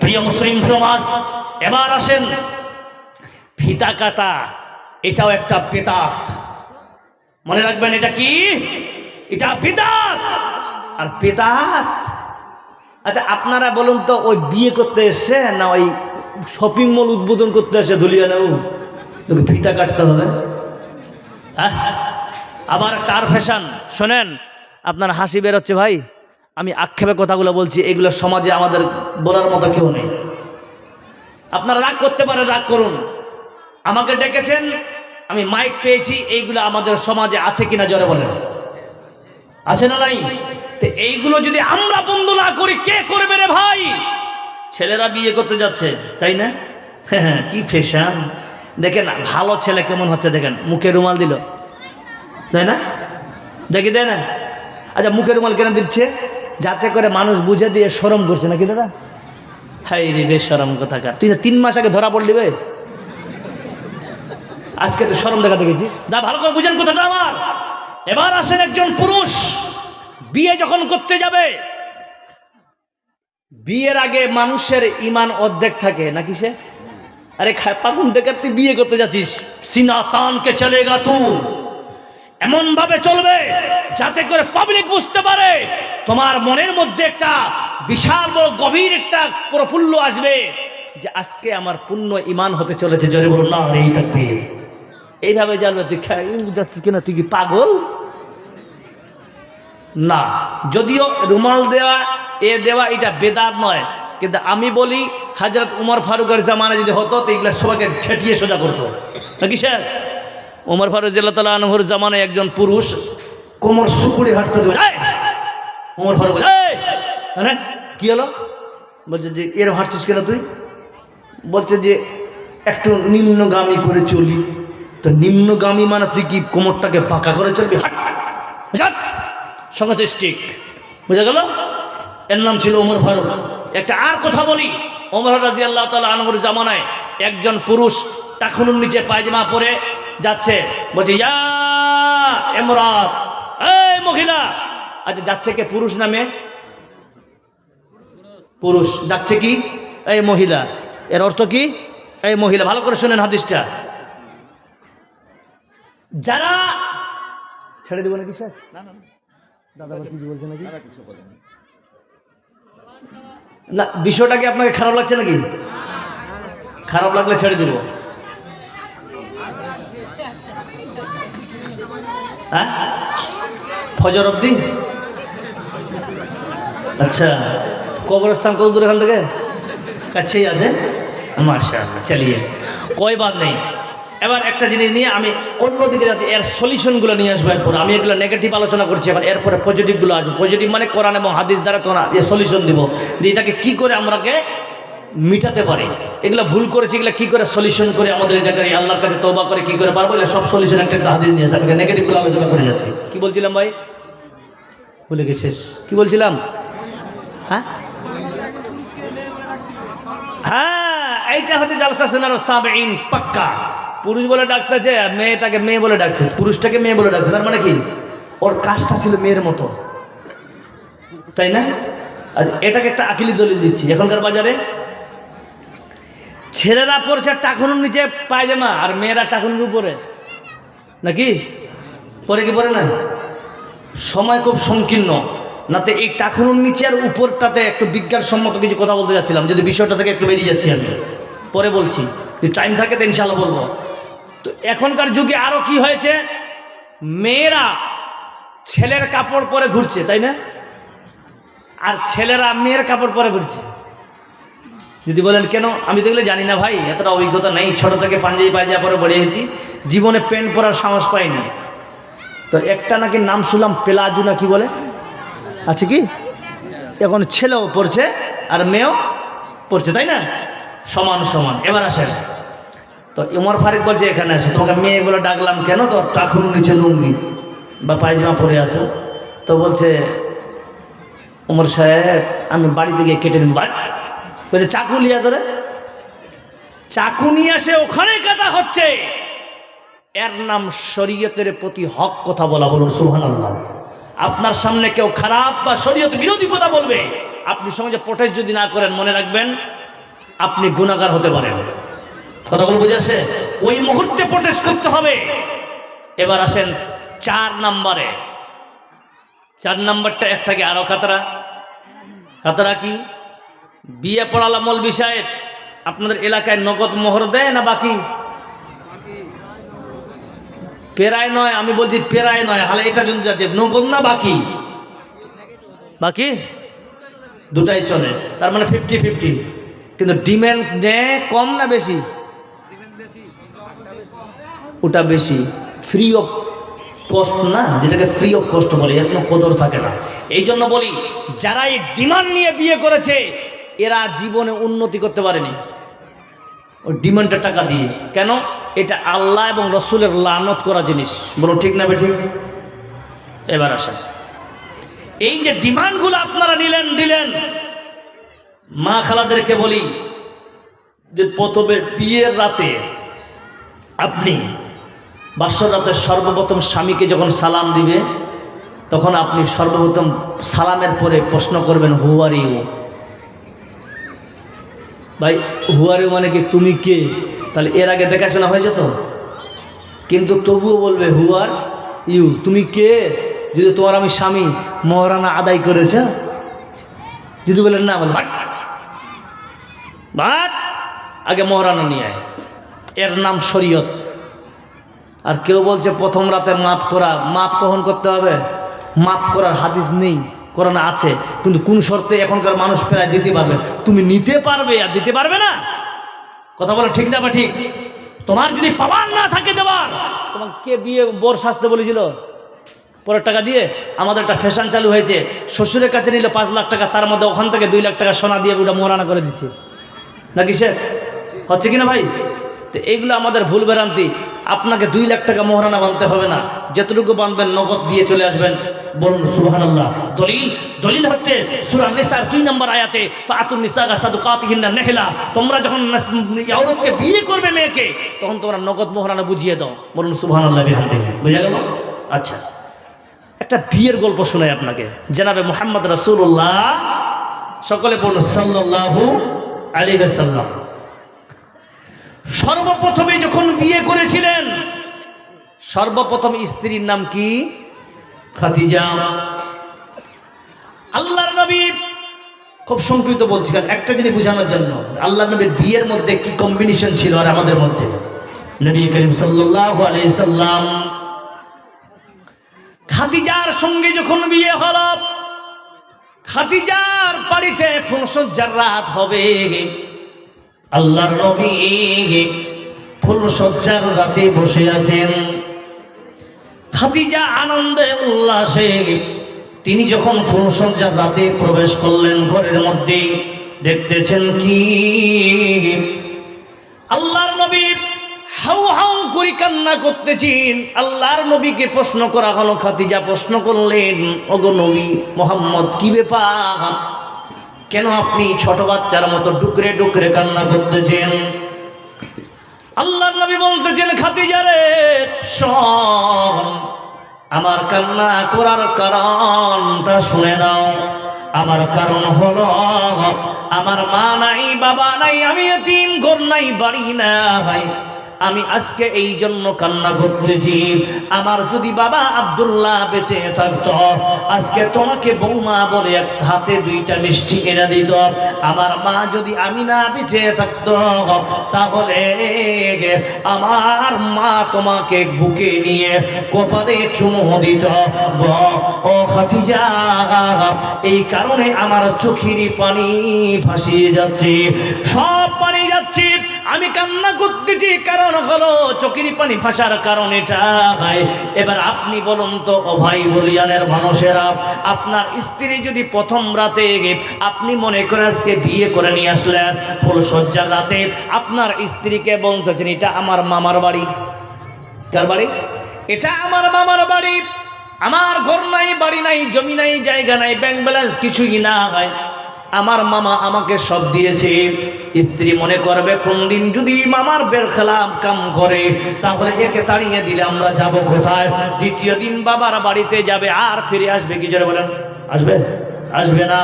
প্রিয় মুসলিম সমাজ, এবার আসেন, ফিতা কাটা এটাও একটা বেদাত। মনে রাখবেন, এটা কি? এটা বেদাত। আর বেদাত, আচ্ছা আপনারা বলুন তো, ওই বিয়ে করতে এসছে না ওই শপিং মল উদ্বোধন করতে এসে ধুলিয়া নেও তোকে ফিতা কাটতে হবে? আবার টার ফ্যাশন শোনেন, আপনার হাসি বেরোচ্ছে ভাই, আমি আক্ষেপে কথাগুলো বলছি, এগুলো সমাজে আমাদের বলার মতো কেউ নেই। আপনারা রাগ করতে পারেন, রাগ করুন। আমাকে ডেকেছেন, আমি মাইক পেয়েছি, এইগুলো আমাদের সমাজে আছে কিনা জোরে বলেন? আছে না নাই? তো এইগুলো যদি আমরা বন্ধ না করি, কে করবে রে ভাই? ছেলেরা বিয়ে করতে যাচ্ছে, তাই না? হ্যাঁ, কি ফ্যাশন দেখেন। ভালো ছেলে কেমন হচ্ছে দেখেন, মুখে রুমাল দিল, তাই না? দেখি দেয় না? আচ্ছা, মুখে রুমাল কেন দিচ্ছে? যাতে করে মানুষ বুঝে দিয়ে শরম করছে নাকি দাদা? হাই রে বেশরম কোথাকার, তুই না 3 মাস আগে ধরা পড়লি বে, আজকে তো শরম দেখা দেখেছিস? দা ভালো করে বুঝেন কথাটা আমার। এবার আসেন, একজন পুরুষ বিয়ে যখন করতে যাবে, বিয়ের আগে মানুষের ইমান অর্ধেক থাকে নাকি? সে আরে পাগুন দেখার, তুই বিয়ে করতে যাচ্ছিস, সিনা তানকে চলেগা তু, এমন ভাবে চলবে যাতে করে পাবলিক বুঝতে পারে তোমার মনের মধ্যে একটা বিশাল বড় গভীর একটা প্রফুল্ল আসবে যে আজকে আমার পূর্ণ ইমান হতে চলেছে। জোরে বলুন না রে তাকবীর। এইভাবে জ্বালবে, তুই যাচ্ছিস কিনা, তুই কি পাগল? না, যদিও রুমাল দেওয়া দেওয়া এটা বেদাত নয়, কিন্তু আমি বলি হযরত উমর ফারুকের জামানায় যদি হতো তো এগুলা সবাইকে ঠেটিয়ে সোজা করতো নাকি স্যার? উমর ফারুক রাদিয়াল্লাহু তাআলা আনহুর জামানায় একজন পুরুষ কোমর সুকুড়ে হাঁটতে দেবে, উমর ফারুক কি হলো? বলছে যে এর হাঁটছিস কেন তুই? বলছে যে একটু নিম্নগামী করে চলি। তো নিম্নগামী মানে তুই কি কোমরটাকে পাকা করে চলবি? হাট বুঝাট সঙ্গে তো স্টিক, বুঝা গেল? এর নাম ছিল ওমর ফারুক। একটা আর কথা বলি, ওমর রাদিয়াল্লাহু তাআলা আনহুর জামানায় একজন পুরুষ টাকুনুর নিচে পায়জামা পরে যাচ্ছে, বলছে ইয়া ইমরাত, এই মহিলা। আচ্ছা যাচ্ছে কে, পুরুষ না মেয়ে? পুরুষ। যাচ্ছে কি? এই মহিলা। এর অর্থ কি? এই মহিলা। ভালো করে শুনেন হাদিসটা। যারা ছেড়ে দেবো নাকি স্যার? দাদা কিছু বলছে নাকি? না, বিষয়টা কি আপনাকে খারাপ লাগছে নাকি? খারাপ লাগলে ছেড়ে দেব। হ্যাঁ, ফজর অবধি? আচ্ছা, কবরস্থান কত দূর এখান থেকে? কাছেই আছে, মাশাআল্লাহ। চলিয়ে কয় বাদ নেই। এবার একটা জিনিস নিয়ে আমি অন্যদিকে যাতে এর সলিউশনগুলো নিয়ে আসবো। এরপর আমি এগুলো নেগেটিভ আলোচনা করছি, এখন এরপরে পজিটিভগুলো আসবে। পজিটিভ মানে কোরআন এবং হাদিস দ্বারা তোরা এ সলিউশন দিব, যে এটাকে কী করে আমরাকে মিটাতে পারি, এগুলো ভুল করেছি, এগুলো কী করে সলিউশন করে আমাদের এটাকে আল্লাহর কাছে তওবা করে কী করে পারবো, এগুলো সব সলিউশন একটা একটা হাদিস নিয়ে আসে। আমি নেগেটিভগুলো আলোচনা করে যাচ্ছি। কী বলছিলাম ভাই? ভুলে গেছি শেষ। কী বলছিলাম? হ্যাঁ হ্যাঁ, এইটা হচ্ছে জালসা শোনার সাবেঈন পাক্কা। পুরুষ বলে ডাকতেছে, মেয়েটাকে মেয়ে বলে ডাকছে, পুরুষটাকে মেয়ে বলে ডাকছে। তার মানে কি? ওর কাজটা ছিল মেয়ের মতো, তাই না? আর এটাকে একটা আকিলি দলিল দিচ্ছি। এখনকার বাজারে ছেলেরা পড়ছে টাকুনুর নিচে পায়জামা, আর মেয়েরা টাকুনুর উপরে, নাকি পরে কি পরে না? সময় খুব সংকীর্ণ নাতে এই টাকুনুর নিচের উপরটাতে একটু বিজ্ঞানসম্মত কিছু কথা বলতে যাচ্ছিলাম, যদি বিষয়টা থেকে একটু বেরিয়ে যাচ্ছি আমি, পরে বলছি। যদি টাইম থাকে তো ইনশাআল্লাহ বলবো। তো এখনকার যুগে আরও কি হয়েছে, মেয়েরা ছেলের কাপড় পরে ঘুরছে, তাই না? আর ছেলেরা মেয়ের কাপড় পরে ঘুরছে। যদি বলেন কেন, আমি তো এগুলো জানি না ভাই, এতটা অভিজ্ঞতা নেই। ছোটো থেকে পাঞ্জাবি পায়জামা পরে বেরিয়েছি, জীবনে প্যান্ট পরার সাহস পাইনি। তো একটা নাকি নাম শুনলাম পেলাজু না কি বলে, আছে কি? এখন ছেলেও পড়ছে আর মেয়েও পড়ছে, তাই না? সমান সমান। এবার আসেন, তো ওমর ফারুক বলছে এখানে আসে, তোমাকে মেয়ে বলে ডাকলাম কেন? তো টাকুনুর নিচে লুঙ্গি বা পায়জামা পরে আসো। তো বলছে ওমর সাহেব আমি বাড়িতে গিয়ে কেটে নেব। বলছে চাকু লিয়া ধরে, চাকু নিয়ে আসে ওখানে কাটা হচ্ছে। এর নাম শরীয়তের প্রতি হক কথা বলা। বলুন সুবহানাল্লাহ। আপনার সামনে কেউ খারাপ বা শরীয়ত বিরোধী কথা বলবে, আপনি সমাজে প্রোটেস্ট যদি না করেন, মনে রাখবেন আপনি গুনাহগার হতে পারেন। কথাগুলো বুঝে আসে? ওই মুহূর্তে প্রোটেস্ট করতে হবে। এবার আসেন 4 নম্বরে। 4 নম্বরটা এর থেকে আরো খাতরা। খাতরা কি? বিয়ে পড়ালাম মৌলবি সাহেব, আপনাদের এলাকায় নগদ মোহর দেয় না বাকি? পেরায় নয়, আমি বলছি পেরায় নয়, হালে এটা জন্য যাচ্ছে নগদ না বাকি? বাকি দুটাই চলে, তার মানে 50-50। কিন্তু ডিমান্ড নেয় কম না বেশি? ওটা বেশি। ফ্রি অফ কষ্ট না, যেটাকে ফ্রি অফ কষ্ট বলে, এর কোনো কদর থাকে না। এই জন্য বলি, যারা এই ডিমান্ড নিয়ে বিয়ে করেছে এরা জীবনে উন্নতি করতে পারেনি ওই ডিমান্ডের টাকা দিয়ে। কেন? এটা আল্লাহ এবং রসুলের লানত করা জিনিস। বলো ঠিক না বেঠিক? এবার আসেন, এই যে ডিমান্ডগুলো আপনারা দিলেন, মা খালাদেরকে বলি যে প্রথমে বিয়ের রাতে আপনি বাসর রাতে সর্বপ্রথম স্বামীকে যখন সালাম দিবে, তখন আপনি সর্বপ্রথম সালামের পরে প্রশ্ন করবেন হু আর ইউ। ভাই হু আর ইউ মানে কি? তুমি কে? তাহলে এর আগে দেখাশোনা হয়ে যেত, কিন্তু তবুও বলবে হু আর ইউ, তুমি কে? যদি তোমার আমি স্বামী, মহারানা আদায় করেছে। যদি বলেন না, বলে বাট আগে মহারানা নিয়ে আয়। এর নাম শরীয়ত। আর কেউ বলছে প্রথম রাতে মাপ করা। মাপ কখন করতে হবে? মাপ করার হাদিস নেই, কোরআনে আছে, কিন্তু কোন শর্তে এখনকার মানুষ প্রায় দিতে পারবে। তুমি নিতে পারবে আর দিতে পারবে না। কথা বলো ঠিক না বা ঠিক? তোমার যদি পাওয়ার না থাকে দেওয়ার, তোমার কে বিয়ে বর সাজতে বলেছিল? পরের টাকা দিয়ে। আমাদের একটা ফ্যাশন চালু হয়েছে, শ্বশুরের কাছে নিলে 5 লাখ টাকা, তার মধ্যে ওখান থেকে 2 লাখ টাকা সোনা দিয়ে ওটা মোহরানা করে দিচ্ছে, নাকি শেষ হচ্ছে কিনা ভাই? তো এইগুলো আমাদের ভুল ভ্রান্তি। আপনাকে 2 লাখ টাকা মোহরানা বানতে হবে না, যতটুকু বানবেন নগদ দিয়ে চলে আসবেন। বলুন সুবহানাল্লাহ। দলিল হচ্ছে সূরা নিসার 2 নম্বর আয়াতে ফাতুন নিসা সাদুকাতিহিন্না নেহলা, তোমরা যখন ইউরোপকে বিয়ে করবে মেয়েকে তখন তোমরা নগদ মোহরানা বুঝিয়ে দাও। বলুন সুবহানাল্লাহ বিহামদিহি। বুঝা গেল? আচ্ছা, একটা বিয়ের গল্প শোনাই আপনাকে। জনাবে মুহাম্মদ রাসূলুল্লাহ, সকলে বলুন সাল্লাল্লাহু আলাইহি ওয়াসাল্লাম, সর্বপ্রথমে যখন বিয়ে করেছিলেন, সর্বপ্রথম স্ত্রীর নাম কি? খাদিজা। আল্লাহর নবী, খুব সংক্ষিপ্ত বলছিলেন একটা জিনিস বোঝানোর জন্য, আল্লাহর নবীর বিয়ের মধ্যে কি কম্বিনেশন ছিল আর আমাদের মধ্যে। নবী করিম সাল্লাল্লাহু আলাইহি সাল্লাম খাদিজার সঙ্গে যখন বিয়ে হলো, খাদিজার বাড়িতে ফুলসজ্জার রাত হবে। আল্লাহর নবী ফুলসজ্জার রাতে বসে আছেন। খাদিজা আনন্দে উল্লাসে তিনি যখন ফুলসজ্জার রাতে প্রবেশ করলেন ঘরের মধ্যে, দেখতেছেন কি আল্লাহর নবী হাউ হাউ করে কান্না করতেছেন। আল্লাহর নবীকে প্রশ্ন করা হলো, খাদিজা প্রশ্ন করলেন, ওগো নবী মুহাম্মদ, কি ব্যাপার, কেন আপনি ছোট বাচ্চার মতো ডুকরে ডুকরে কান্না করতেছেন? আল্লাহর নবী বলতেছেন, খাদিজা রে শোন, আমার কান্না করার কারণটা শুনে নাও। আমার কারণ হলো আমার মা নাই, বাবা নাই, আমি এতিম, ঘর নাই, বাড়ি নাই। আমি আজকে এই জন্য কান্না করতেছি, আমার যদি বাবা আব্দুল্লাহ বেঁচে থাকতো, আজকে তোমাকে বৌমা বলে এক হাতে 2টা মিষ্টি এনে দিত। আমার মা যদি আমিনা বেঁচে থাকতো, তাহলে আমার মা তোমাকে বুকে নিয়ে কপালে চুমু দিত। ও খাদিজা, এই কারণে আমার চোখের পানি ভাসিয়ে যাচ্ছে, সব পানি যাচ্ছে, আমি কান্না করতেছি, কারণ হলো চোখের পানি ভাসার কারণ এটা। এবার আপনি বলুন তো ও ভাই বলিয়ানের মানুষেরা, আপনার স্ত্রী যদি প্রথম রাতে আপনি মনে করে আজকে বিয়ে করে নিয়ে আসলেন, ফুলসজ্জার রাতে আপনার স্ত্রীকে বলতেছেন, এটা আমার মামার বাড়ি। কার বাড়ি? এটা আমার মামার বাড়ি, আমার ঘর নাই, বাড়ি নাই, জমি নাই, জায়গা নাই, ব্যাংক ব্যালেন্স কিছুই না হয়, আমার মামা আমাকে সব দিয়েছে। স্ত্রী মনে করবে কোনদিন যদি মামার বের খেলাম কাম করে, তাহলে একে তাড়িয়ে দিলে আমরা যাব কোথায়? দ্বিতীয় দিন বাবার বাড়িতে যাবে, আর ফিরে আসবে কি? জোরে বলেন, আসবে? আসবে না।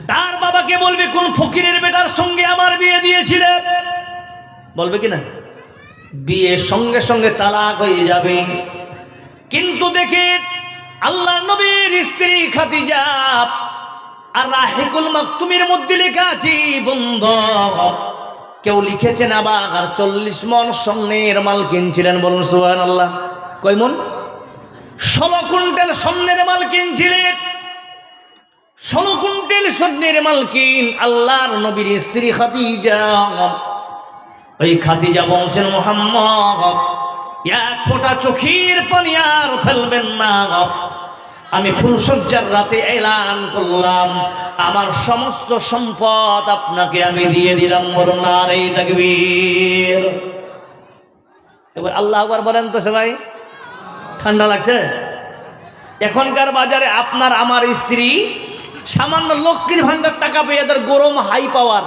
তার বাবাকে বলবে, কোন ফকিরের বেটার সঙ্গে আমার বিয়ে দিয়েছিলে, বলবে কি না? বিয়ের সঙ্গে সঙ্গে তালাক হয়ে যাবে। কিন্তু দেখে আল্লাহর নবীর স্ত্রী খাদিজা আর রাহিকুল মাকতুমের মধ্যে লেখা আছে, বন্ধু কেউ লিখেছেন আবার 40 মণ স্বর্ণের মাল কিনছিলেন। বলুন সুবহানাল্লাহ। কয় মণ? 16 কুইন্টাল স্বর্ণের মাল কিনছিলেন। 16 কুইন্টাল স্বর্ণের মাল কিন আল্লাহর নবীর স্ত্রী খাদিজা। ওই খাদিজা বলছেন, মুহাম্মদ এক ফোঁটা চোখের পানি আর ফেলবেন না, আমি ফুলসজ্জার রাতে এলান করলাম আমার সমস্ত সম্পদ আপনাকে আমি দিয়ে দিলাম। বলুন নারে তাকবীর। এবার আল্লাহু আকবার বলেন তো সবাই। ঠান্ডা লাগছে? এখনকার বাজারে আপনার আমার স্ত্রী সামান্য লক্ষ্মীর ভান্ডার টাকা পেয়ে এদের গরম হাই পাওয়ার,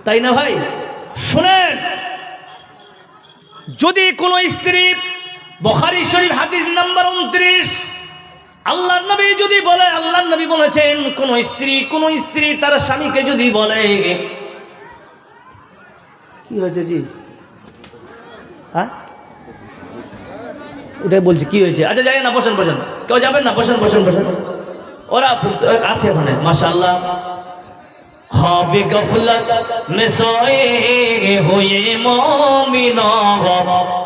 তাই না ভাই? শুনেন, যদি কোনো স্ত্রী, বুখারী শরীফ হাদিস নাম্বার 29, আল্লাহর নবী যদি বলে, আল্লাহর নবী বলেছেন, কোন স্ত্রী তার স্বামীকে যদি বলে, কি হয়েছে জি? হ্যাঁ, ওটাই বলছি কি হয়েছে। আচ্ছা যাই না, বসেন বসেন, কেউ যাবেন না, বসেন বসেন বসেন, ওরা আছে ওখানে মাশাআল্লাহ। হবে গফলত में सोए हुए मोमिनों,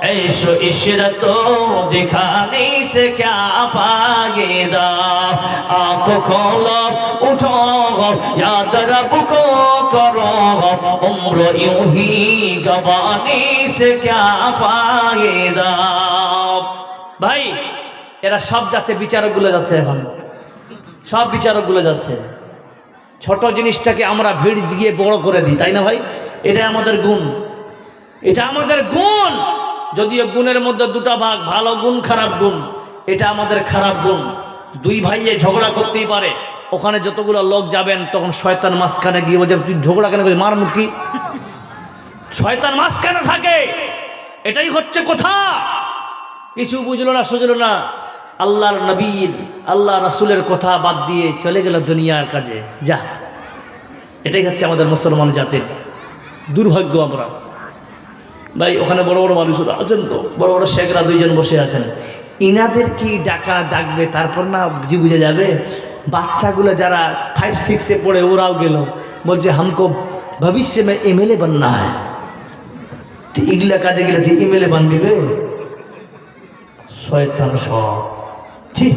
ऐशो इशरतों दिखाने से क्या फायदा, आंखों खोलो उठो याद रब को करो, उम्र यूं ही गवाने से क्या फायदा। ভাই এরা সব যাচ্ছে, বিচারকগুলো যাচ্ছে, এখন সব বিচারকগুলো যাচ্ছে। ছোট জিনিসটাকে আমরা ভিড় দিয়ে বড় করে দিই, তাই না ভাই? এটাই আমাদের গুণ। এটা আমাদের গুণ। যদিও গুণের মধ্যে দুটা ভাগ, ভালো গুণ খারাপ গুণ। এটা আমাদের খারাপ গুণ। দুই ভাইয়ে ঝগড়া করতেই পারে, ওখানে যতগুলো লোক যাবেন তখন শয়তান মাঝখানে গিয়ে বলছে তুই ঝগড়া কেন করছিস, মার মুটকি। শয়তান মাঝখানে থাকে, এটাই হচ্ছে কথা। কিছু বুঝলো না সুঝলো না, আল্লাহর নবীর আল্লাহ রাসূলের কথা বাদ দিয়ে চলে গেল দুনিয়ার কাজে। যা, এটাই হচ্ছে আমাদের মুসলমান জাতির দুর্ভাগ্য। আমরা ভাই ওখানে বড় বড় মানুষরা আছেন, তো বড় বড় শেখরা দুইজন বসে আছেন, ইনাদের কি ডাকবে তারপর না বুঝে যাবে। বাচ্চাগুলো যারা 5-6 পড়ে ওরাও গেল, বলছে হামকো ভবিষ্য মে এমএলএ बनना है। তো এগুলা কাজে গেলে তুই এমএলএ বানবিবে? শয়তান সব। ঠিক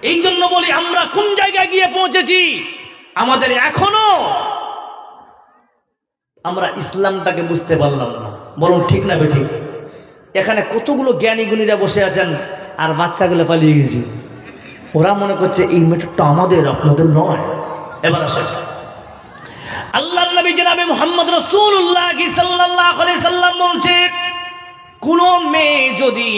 এই জন্য বলি আমরা কোন জায়গায় গিয়ে পৌঁছেছি। আমাদের এখনো আমরা ইসলামটাকে বুঝতে পারলাম না, বরং ঠিক না বেঠিক। এখানে কতগুলো জ্ঞানী গুণীরা বসে আছেন আর বাচ্চাগুলো পালিয়ে গেছে। ওরা মনে করছে এই মেটরটা আমাদের, আপনাদের নয়। এবার আসেন আল্লাহর নবী জনাবে মুহাম্মদ রাসূলুল্লাহ সাল্লাল্লাহু আলাইহি সাল্লাম বলছে, কোন মেয়ে যদি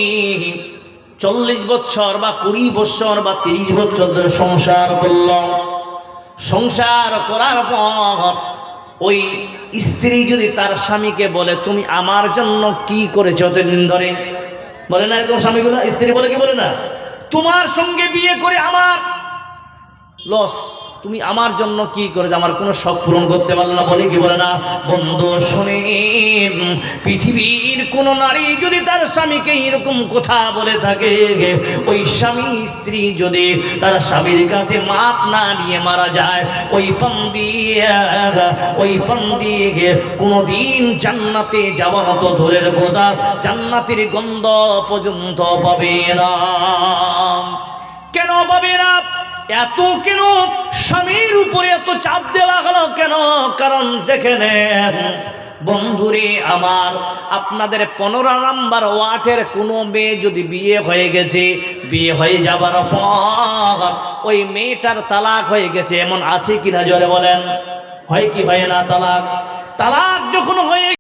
40 বছর বা 20 বছর বা 30 বছর ধরে সংসার করল, সংসার করার পর ওই স্ত্রী যদি তার স্বামীকে বলে তুমি আমার জন্য কি করেছো এতদিন ধরে, বলে না এরকম স্বামীগুলো? স্ত্রী বলে কি বলে না, তোমার সঙ্গে বিয়ে করে আমার লস, তুমি আমার জন্য কি করেছো, আমার কোনো শখ পূরণ করতে পারলো না, বলে কি বলে না? বন্ধু শুনেন, পৃথিবীর কোন নারী যদি তার স্বামীকে এরকম কথা বলে থাকে, ওই স্বামী স্ত্রী যদি তার স্বামীর কাছে মাপ না নিয়ে মারা যায়, ওই পান্দি কোনদিন জান্নাতে যাওয়ার মতো দূরের কথা, জান্নাতের গন্ধ পর্যন্ত পাবে না। কেন পাবে না? এত কেন স্বামীর উপরে এত চাপ দেওয়া হলো কেন? কারণ দেখে নেন বন্ধুরে আমার, আপনাদের 15 নম্বর ওয়ার্ডের কোনো মেয়ে যদি বিয়ে হয়ে গেছে, বিয়ে হয়ে যাবার পর ওই মেয়েটার তালাক হয়ে গেছে, এমন আছে কিনা জোরে বলেন? হয় কি হয় না? তালাক যখন হয়ে